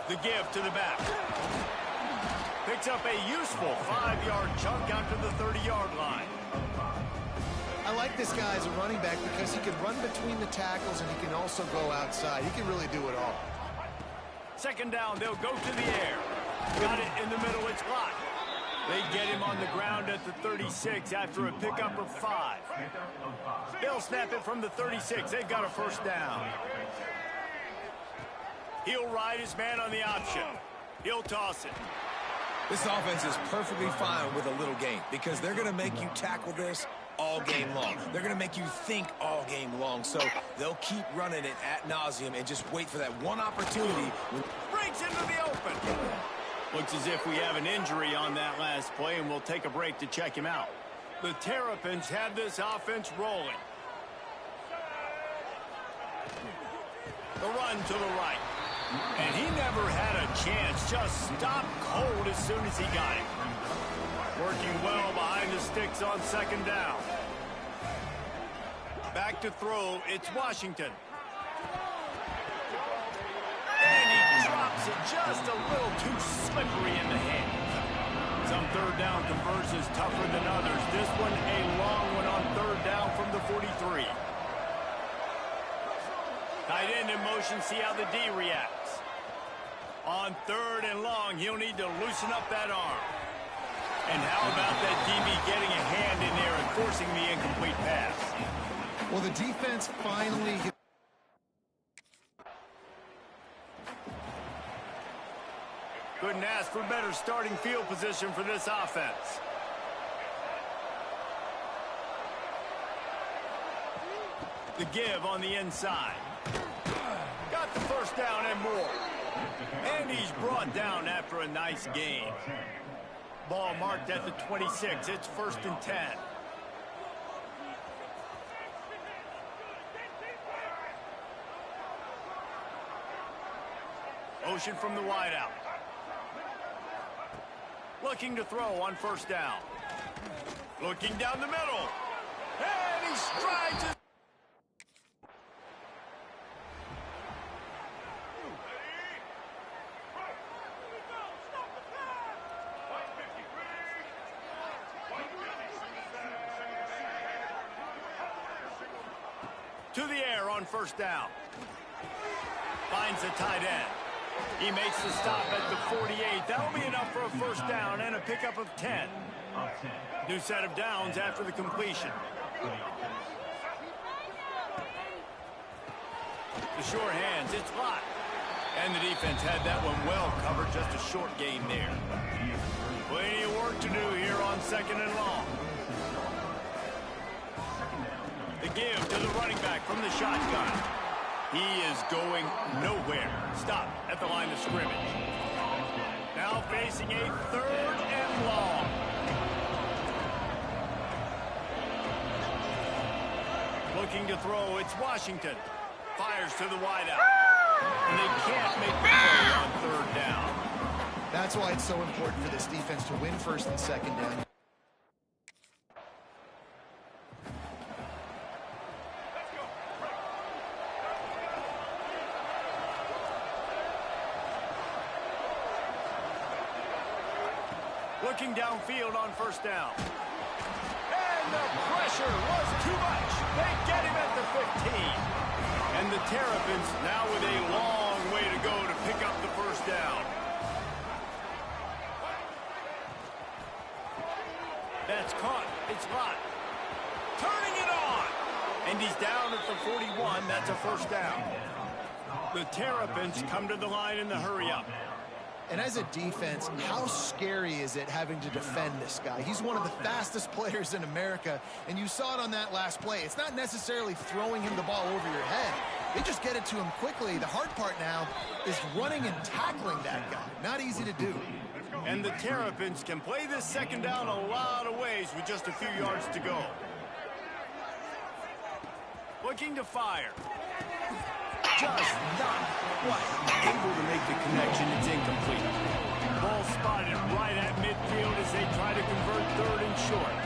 The give to the back. Picks up a useful 5-yard chunk out to the 30-yard line. I like this guy as a running back because he can run between the tackles and he can also go outside. He can really do it all. Second down, they'll go to the air. Got it in the middle, it's locked. They get him on the ground at the 36 after a pickup of 5. They'll snap it from the 36. They've got a first down. He'll ride his man on the option. He'll toss it. This offense is perfectly fine with a little gain because they're going to make you tackle this all game long. They're going to make you think all game long. So they'll keep running it ad nauseum and just wait for that one opportunity. Breaks into the open. Looks as if we have an injury on that last play, and we'll take a break to check him out. The Terrapins have this offense rolling. The run to the right. And he never had a chance. Just stopped cold as soon as he got it. Working well behind the sticks on second down. Back to throw. It's Washington. And he drops it just a little too slippery in the hand. Some third down conversions tougher than others. This one a long one on third down from the 43. Tight end in motion, see how the D reacts. On third and long, he'll need to loosen up that arm. And how about that DB getting a hand in there and forcing the incomplete pass? Well, the defense finally hit. Couldn't ask for better starting field position for this offense. The give on the inside. Got the first down and more. And he's brought down after a nice gain. Ball marked at the 26. It's 1st and 10. Motion from the wideout. Looking to throw on first down. Looking down the middle. And he strides it. To the air on first down. Finds the tight end. He makes the stop at the 48. That'll be enough for a first down and a pickup of 10. New set of downs after the completion. The short hands, it's locked. And the defense had that one well covered, just a short gain there. Plenty of work to do here on second and long. The give to the running back from the shotgun. He is going nowhere. Stop at the line of scrimmage. Now facing a third and long. Looking to throw, it's Washington. Fires to the wideout. And they can't make the play on third down. That's why it's so important for this defense to win first and second down. Looking downfield on first down. And the pressure was too much. They get him at the 15. And the Terrapins now with a long way to go to pick up the first down. That's caught. It's locked. Turning it on. And he's down at the 41. That's a first down. The Terrapins come to the line in the hurry-up. And as a defense, how scary is it having to defend this guy? He's one of the fastest players in America, and you saw it on that last play. It's not necessarily throwing him the ball over your head. They just get it to him quickly. The hard part now is running and tackling that guy. Not easy to do. And the Terrapins can play this second down a lot of ways with just a few yards to go. Looking to fire. Just not quite able to make the connection. It's incomplete. Ball spotted right at midfield as they try to convert third and short.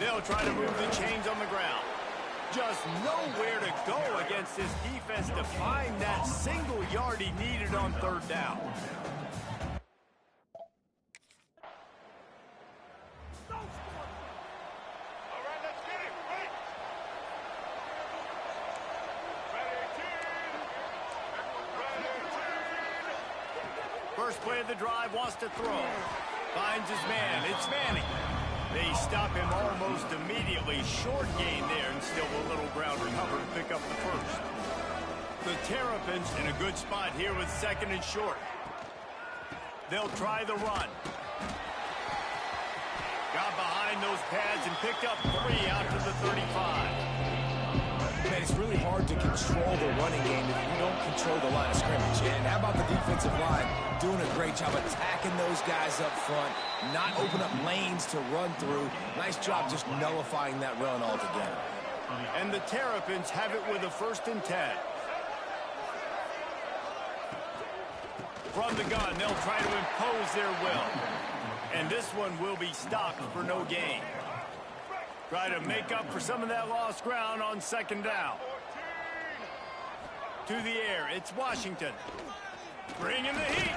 They'll try to move the chains on the ground. Just nowhere to go against wants this defense to find that single yard he needed on third down. First play of the drive, wants to throw. Finds his man. It's Manning. They stop him almost immediately. Short gain there, and still a little ground recovered to pick up the first. The Terrapins in a good spot here with second and short. They'll try the run. Got behind those pads and picked up 3 out to the 35. Man, it's really hard to control the running game if you don't control the line of scrimmage. And how about the defensive line doing a great job attacking those guys up front, not open up lanes to run through. Nice job just nullifying that run altogether. And the Terrapins have it with a 1st and 10. From the gun, they'll try to impose their will. And this one will be stopped for no gain. Try to make up for some of that lost ground on 2nd down. To the air, it's Washington. Bringing the heat.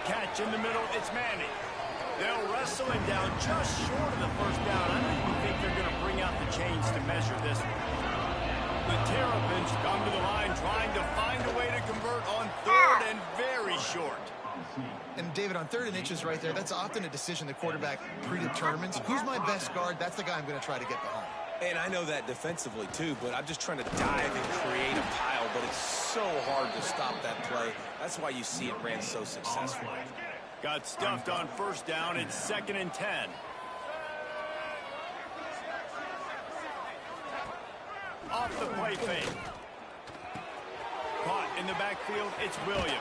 Catch in the middle, it's Manning. They'll wrestle him down just short of the 1st down. I don't even think they're going to bring out the chains to measure this one. The Terrapins come to the line trying to find a way to convert on 3rd and very short. And David, on 3rd and inches right there, that's often a decision the quarterback predetermines. Who's my best guard? That's the guy I'm going to try to get behind. And I know that defensively, too, but I'm just trying to dive and create a pile, but it's so hard to stop that play. That's why you see it ran so successfully. Got stuffed on 1st down. It's 2nd and 10. Off the play fake. Caught in the backfield, it's Williams.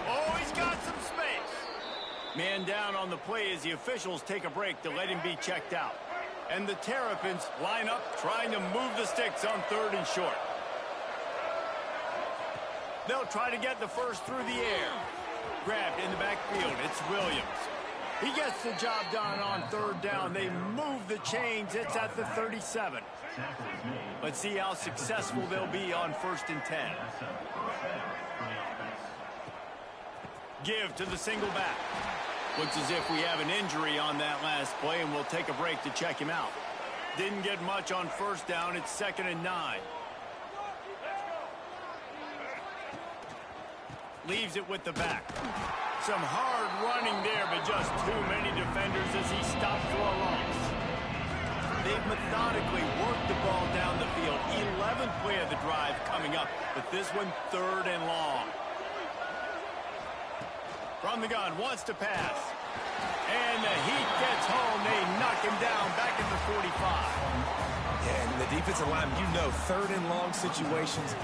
Oh, he's got some space. Man down on the play as the officials take a break to let him be checked out. And the Terrapins line up trying to move the sticks on 3rd and short. They'll try to get the first through the air. Grabbed in the backfield, it's Williams. He gets the job done on 3rd down. They move the chains. It's at the 37. Let's see how successful they'll be on 1st and 10. Give to the single back. Looks as if we have an injury on that last play, and we'll take a break to check him out. Didn't get much on 1st down. It's 2nd and 9. Leaves it with the back. Some hard running there, but just too many defenders as he stopped for a loss. They've methodically worked the ball down the field. 11th play of the drive coming up, but this one 3rd and long. From the gun, wants to pass. And the Heat gets home. They knock him down back at the 45. Yeah, and the defensive line, you know, 3rd and long situations.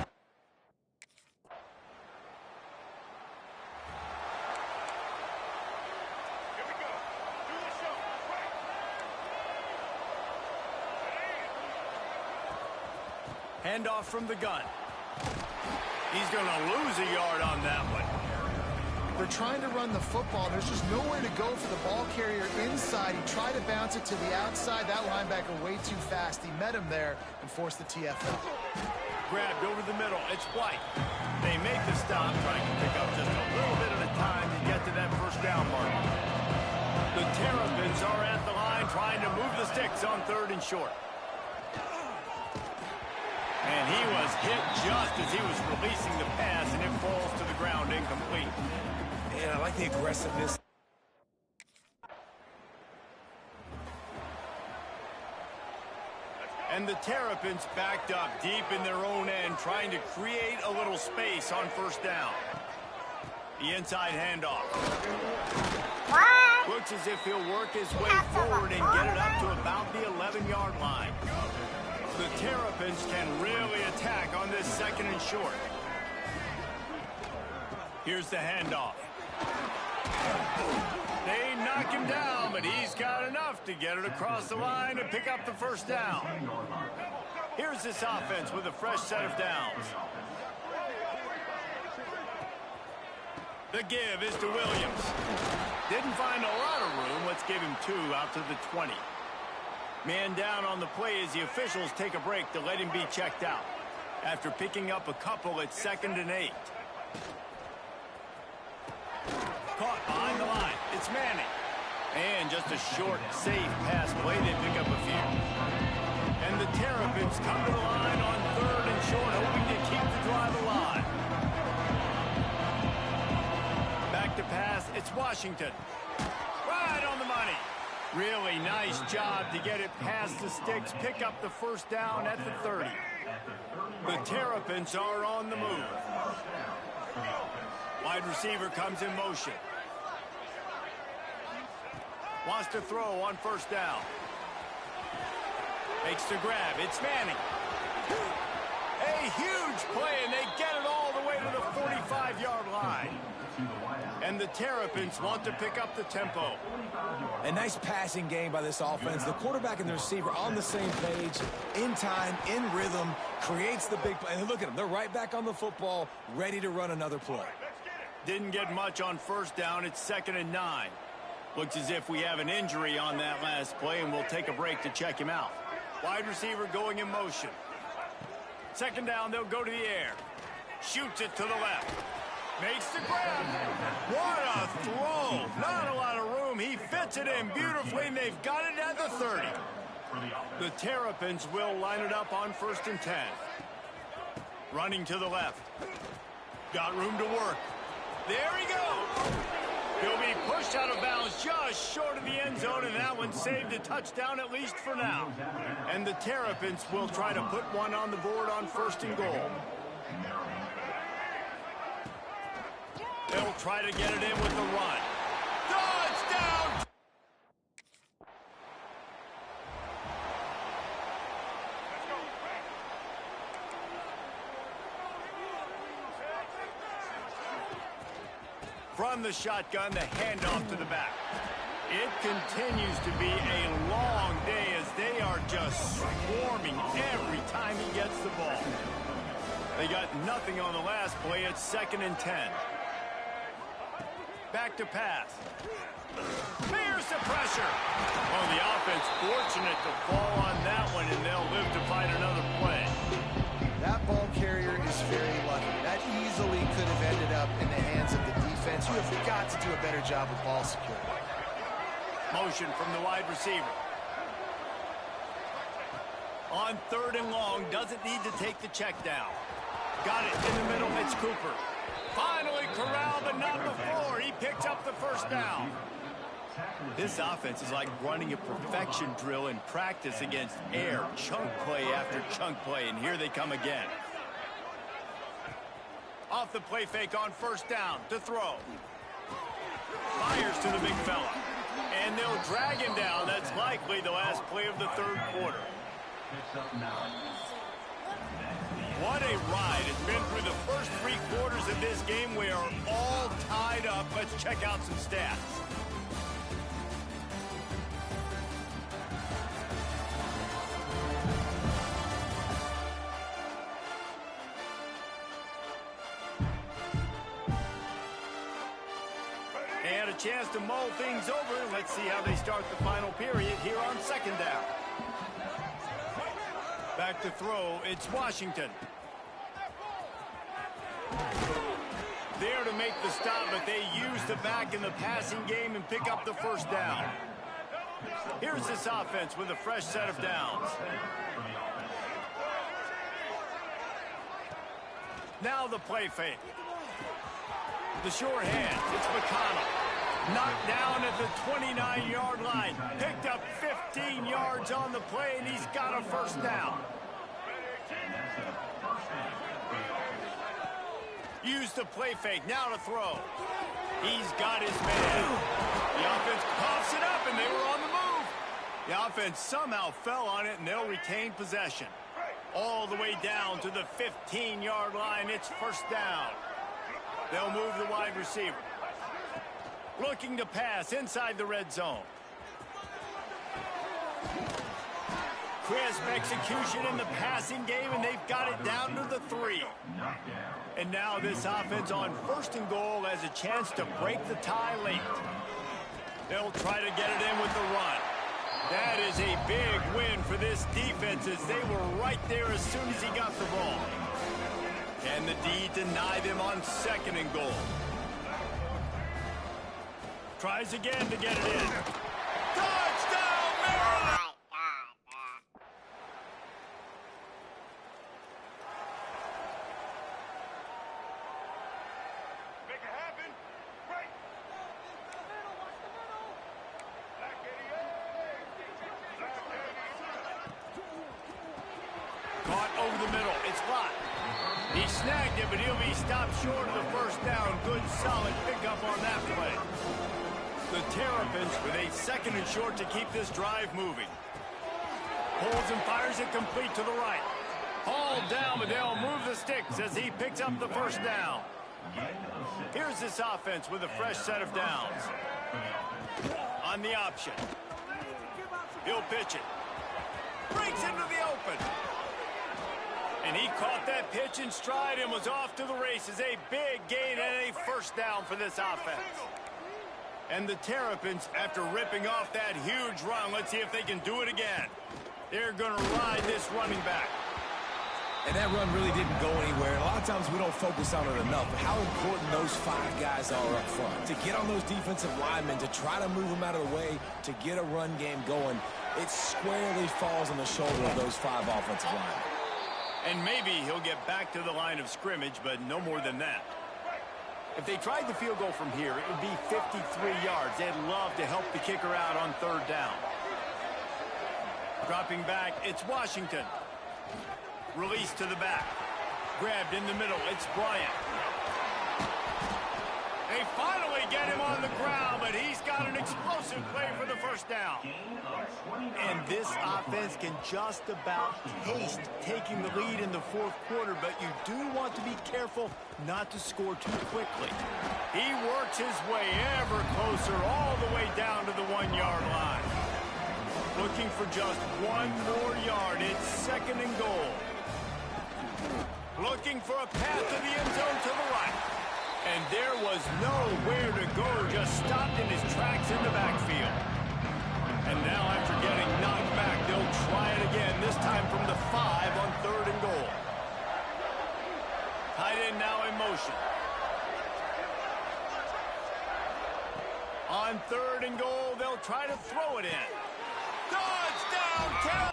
Handoff from the gun. He's going to lose a yard on that one. They're trying to run the football. There's just nowhere to go for the ball carrier inside. He tried to bounce it to the outside. That linebacker way too fast. He met him there and forced the TFL. Grabbed over the middle. It's White. They make the stop, trying to pick up just a little bit at a time to get to that 1st down mark. The Terrapins are at the line trying to move the sticks on 3rd and short. And he was hit just as he was releasing the pass, and it falls to the ground incomplete. Man, I like the aggressiveness. And the Terrapins backed up deep in their own end, trying to create a little space on 1st down. The inside handoff. What? Looks as if he'll work his way forward and get it up to about the 11-yard line. The Terrapins can really attack on this 2nd and short. Here's the handoff. They knock him down, but he's got enough to get it across the line and pick up the 1st down. Here's this offense with a fresh set of downs. The give is to Williams. Didn't find a lot of room. Let's give him 2 out to the 20. Man down on the play as the officials take a break to let him be checked out. after picking up a couple at 2nd and 8. Caught behind the line. It's Manning. And just a short, safe pass play. They pick up a few. And the Terrapins come to the line on 3rd and short, hoping to keep the drive alive. Back to pass. It's Washington. Right on the money. Really nice job to get it past the sticks. Pick up the first down at the 30. The Terrapins are on the move. Wide receiver comes in motion. Wants to throw on 1st down. Makes the grab. It's Manning. A huge play, and they get it all the way to the 45-yard line. And the Terrapins want to pick up the tempo. A nice passing game by this offense. The quarterback and the receiver on the same page, in time, in rhythm, creates the big play. And look at them. They're right back on the football, ready to run another play. Didn't get much on 1st down. It's 2nd and 9. Looks as if we have an injury on that last play, and we'll take a break to check him out. Wide receiver going in motion. 2nd down, they'll go to the air. Shoots it to the left. Makes the grab. What a throw. Not a lot of room. He fits it in beautifully, and they've got it at the 30. The Terrapins will line it up on 1st and 10. Running to the left. Got room to work. There he goes. He'll be pushed out of bounds just short of the end zone, and that one saved a touchdown at least for now. And the Terrapins will try to put one on the board on 1st and goal. They'll try to get it in with the run. Touchdown! From the shotgun, the handoff to the back. It continues to be a long day as they are just swarming every time he gets the ball. They got nothing on the last play. It's 2nd and 10. Back to pass. Here's the pressure. Oh, the offense fortunate to fall on that one, and they'll live to fight another play. That ball carrier is very lucky. That easily could have ended up in the hands of the defense. You have got to do a better job with ball security. Motion from the wide receiver. On 3rd and long, doesn't need to take the check down. Got it in the middle, it's Cooper. Finally corralled, but not before. He picked up the 1st down. This offense is like running a perfection drill in practice against air. Chunk play after chunk play, and here they come again. Off the play fake on 1st down to throw. Fires to the big fella. And they'll drag him down. That's likely the last play of the 3rd quarter. What a ride. It's been through the first 3 quarters of this game. We are all tied up. Let's check out some stats. And a chance to mull things over. Let's see how they start the final period here on 2nd down. Back to throw, it's Washington. There to make the stop, but they use the back in the passing game and pick up the 1st down. Here's this offense with a fresh set of downs. Now the play fake. The sure hand, it's McConnell. Knocked down at the 29-yard line. Picked up 15 yards on the play, and he's got a 1st down. Use the play fake, now to throw. He's got his man. The offense coughs it up, and they were on the move. The offense somehow fell on it, and they'll retain possession. All the way down to the 15-yard line. It's 1st down. They'll move the wide receiver. Looking to pass inside the red zone. Crisp execution in the passing game, and they've got it down to the 3. And now this offense on 1st and goal has a chance to break the tie late. They'll try to get it in with the run. That is a big win for this defense as they were right there as soon as he got the ball. And the D deny them on 2nd and goal. Tries again to get it in. Touchdown, Maryland! Make it happen. Right. Caught over the middle. It's locked. He snagged it, but he'll be stopped short of the 1st down. Good, solid pickup on that play. The Terrapins with a 2nd and short to keep this drive moving. Holds and fires it complete to the right. Hauled down, but they'll move the sticks as he picks up the 1st down. Here's this offense with a fresh set of downs. On the option. He'll pitch it. Breaks into the open. And he caught that pitch in stride and was off to the races. A big gain and a 1st down for this offense. And the Terrapins, after ripping off that huge run, let's see if they can do it again. They're going to ride this running back. And that run really didn't go anywhere. And a lot of times we don't focus on it enough. But how important those 5 guys are up front. To get on those defensive linemen, to try to move them out of the way, to get a run game going, it squarely falls on the shoulder of those 5 offensive linemen. And maybe he'll get back to the line of scrimmage, but no more than that. If they tried the field goal from here, it would be 53 yards. They'd love to help the kicker out on 3rd down. Dropping back, it's Washington. Release to the back. Grabbed in the middle, it's Bryant. They finally get him on the ground, but he's got an explosive play for the 1st down. And this offense can just about taste taking the lead in the 4th quarter, but you do want to be careful not to score too quickly. He works his way ever closer all the way down to the 1-yard line. Looking for just 1 more yard. It's 2nd and goal. Looking for a path to the end zone to the right. And there was nowhere to go, just stopped in his tracks in the backfield. And now after getting knocked back, they'll try it again, this time from the 5 on 3rd and goal. Tight end now in motion. On 3rd and goal, they'll try to throw it in. Touchdown, Terrapins!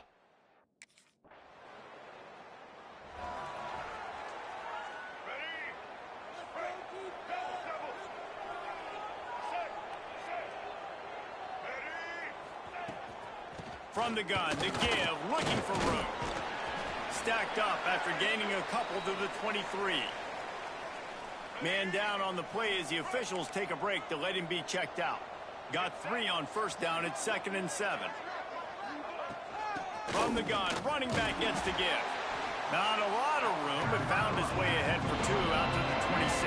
From the gun, the give, looking for room. Stacked up after gaining a couple to the 23. Man down on the play as the officials take a break to let him be checked out. Got 3 on 1st down at 2nd and 7. From the gun, running back gets the give. Not a lot of room, but found his way ahead for 2 out to the 26.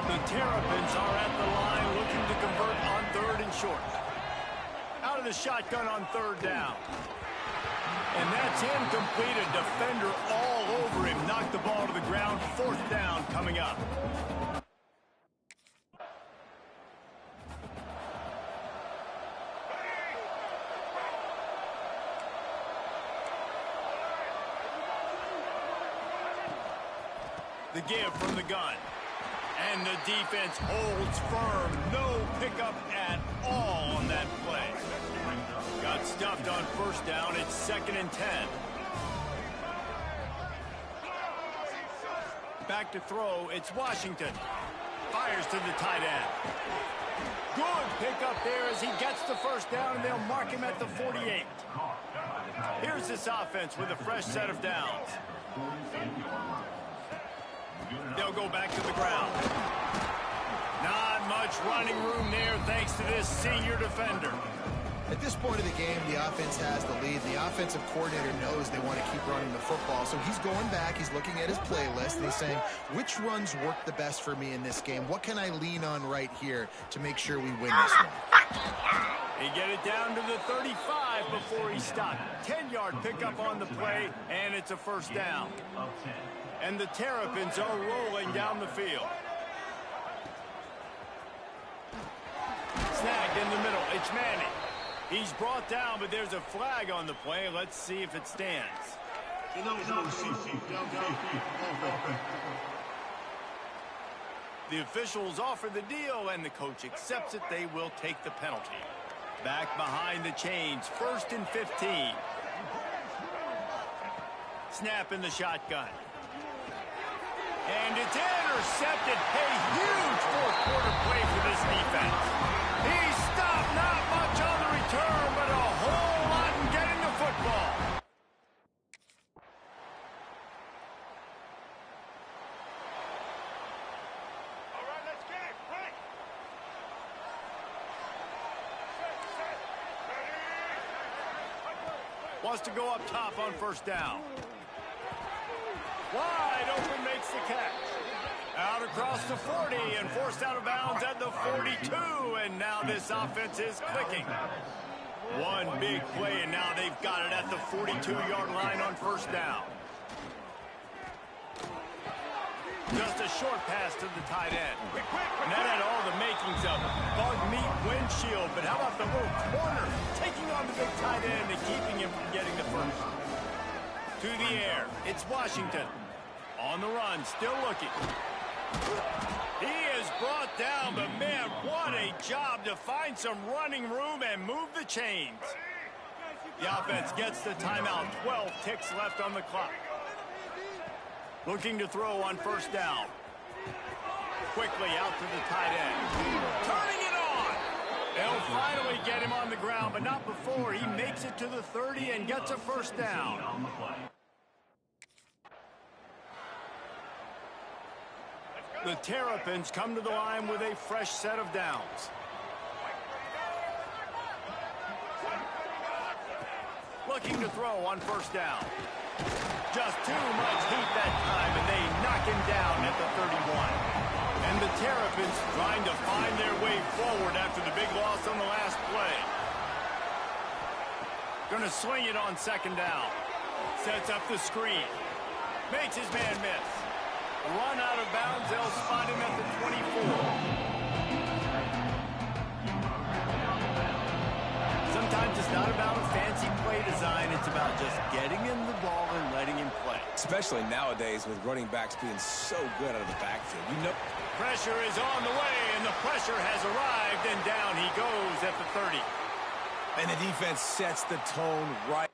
The Terrapins are at the line looking to convert on 3rd and short. Out of the shotgun on 3rd down. And that's incomplete. A defender all over him. Knocked the ball to the ground. 4th down coming up. The give from the gun. And the defense holds firm. No pickup at all on that play. Got stuffed on 1st down. It's 2nd and 10. Back to throw. It's Washington. Fires to the tight end. Good pickup there as he gets the 1st down, and they'll mark him at the 48. Here's this offense with a fresh set of downs. They'll go back to the ground. Not much running room there thanks to this senior defender. At this point of the game, the offense has the lead. The offensive coordinator knows they want to keep running the football. So he's going back, he's looking at his playlist, and he's saying, which runs work the best for me in this game? What can I lean on right here to make sure we win this one? He get it down to the 35 before he stopped. 10-yard pickup on the play, and it's a 1st down. And the Terrapins are rolling down the field. Snagged in the middle. It's Manning. He's brought down, but there's a flag on the play. Let's see if it stands. CC, The officials offer the deal, and the coach accepts it. They will take the penalty. Back behind the chains, 1st and 15. Snap in the shotgun. And it's intercepted. A huge fourth-quarter play for this defense. He stopped not much on the return, but a whole lot in getting the football. All right, let's get it. Right. Set. Ready. Wants to go up top on 1st down. Wide open, makes the catch. Out across the 40 and forced out of bounds at the 42. And now this offense is clicking. One big play, and now they've got it at the 42-yard line on 1st down. Just a short pass to the tight end. And that had all the makings of bug meat windshield. But how about the little corner taking on the big tight end and keeping him from getting the first? To the air, it's Washington. On the run, still looking. He is brought down, but man, what a job to find some running room and move the chains. The offense gets the timeout. 12 ticks left on the clock. Looking to throw on 1st down. Quickly out to the tight end. Turning it on. They'll finally get him on the ground, but not before he makes it to the 30 and gets a 1st down. The Terrapins come to the line with a fresh set of downs. Looking to throw on 1st down. Just too much heat that time, and they knock him down at the 31. And the Terrapins trying to find their way forward after the big loss on the last play. Going to swing it on 2nd down. Sets up the screen. Makes his man miss. Run out of bounds, they'll spot him at the 24. Sometimes it's not about a fancy play design, it's about just getting him the ball and letting him play. Especially nowadays with running backs being so good out of the backfield. You know, Pressure is on the way, and the pressure has arrived, and down he goes at the 30. and the defense sets the tone right.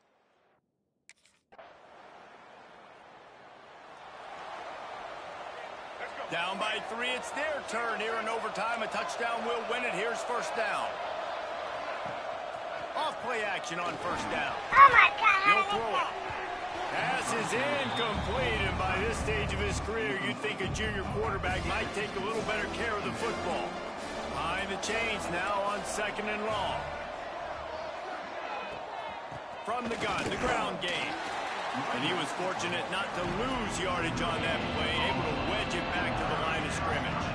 Down by 3, it's their turn here in overtime. A touchdown will win it. Here's 1st down. Off play action on 1st down. Oh my God, how He'll did throw it. Pass is incomplete, and by this stage of his career, you'd think a junior quarterback might take a little better care of the football. Behind the chains now on 2nd and long. From the gun, the ground game. And he was fortunate not to lose yardage on that play, able to wedge it back to the line of scrimmage.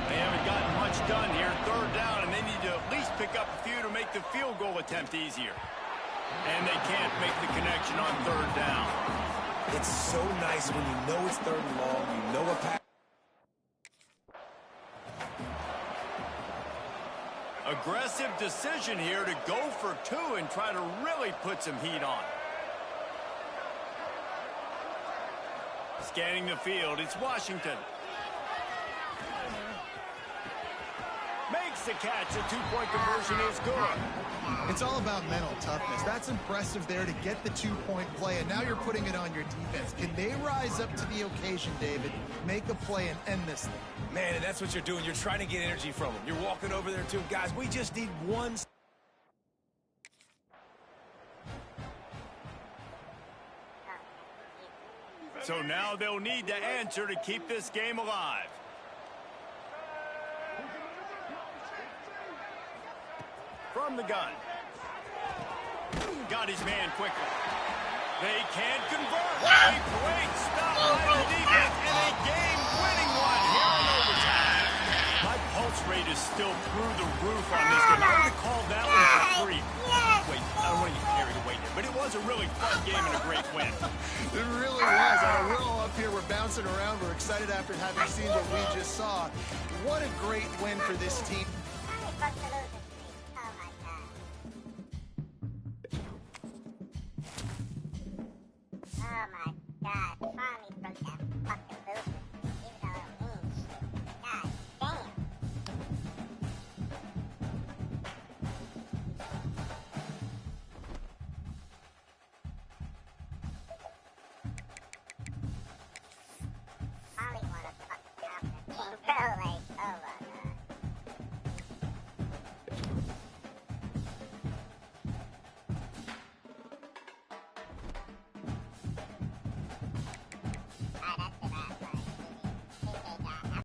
They haven't gotten much done here. 3rd down, and they need to at least pick up a few to make the field goal attempt easier. And they can't make the connection on 3rd down. It's so nice when you know it's 3rd and long, you know a pass. Aggressive decision here to go for 2 and try to really put some heat on. Scanning the field, it's Washington. Makes the catch. The 2-point conversion is good. It's all about mental toughness. That's impressive there to get the 2-point play, and now you're putting it on your defense. Can they rise up to the occasion, David, make a play and end this thing? Man, and that's what you're doing. You're trying to get energy from them. You're walking over there to them. Guys, we just need one. So now they'll need to answer to keep this game alive. From the gun. Got his man quickly. They can't convert. A great stop by the defense and a game-winning one here in overtime. My pulse rate is still through the roof on this game. I would have called that one for 3. Wait, I don't want to get carried away here, but it was a really fun game and a great win. It really was. We're all up here. We're bouncing around. We're excited after having seen what we just saw. What a great win for this team. How are they supposed to lose?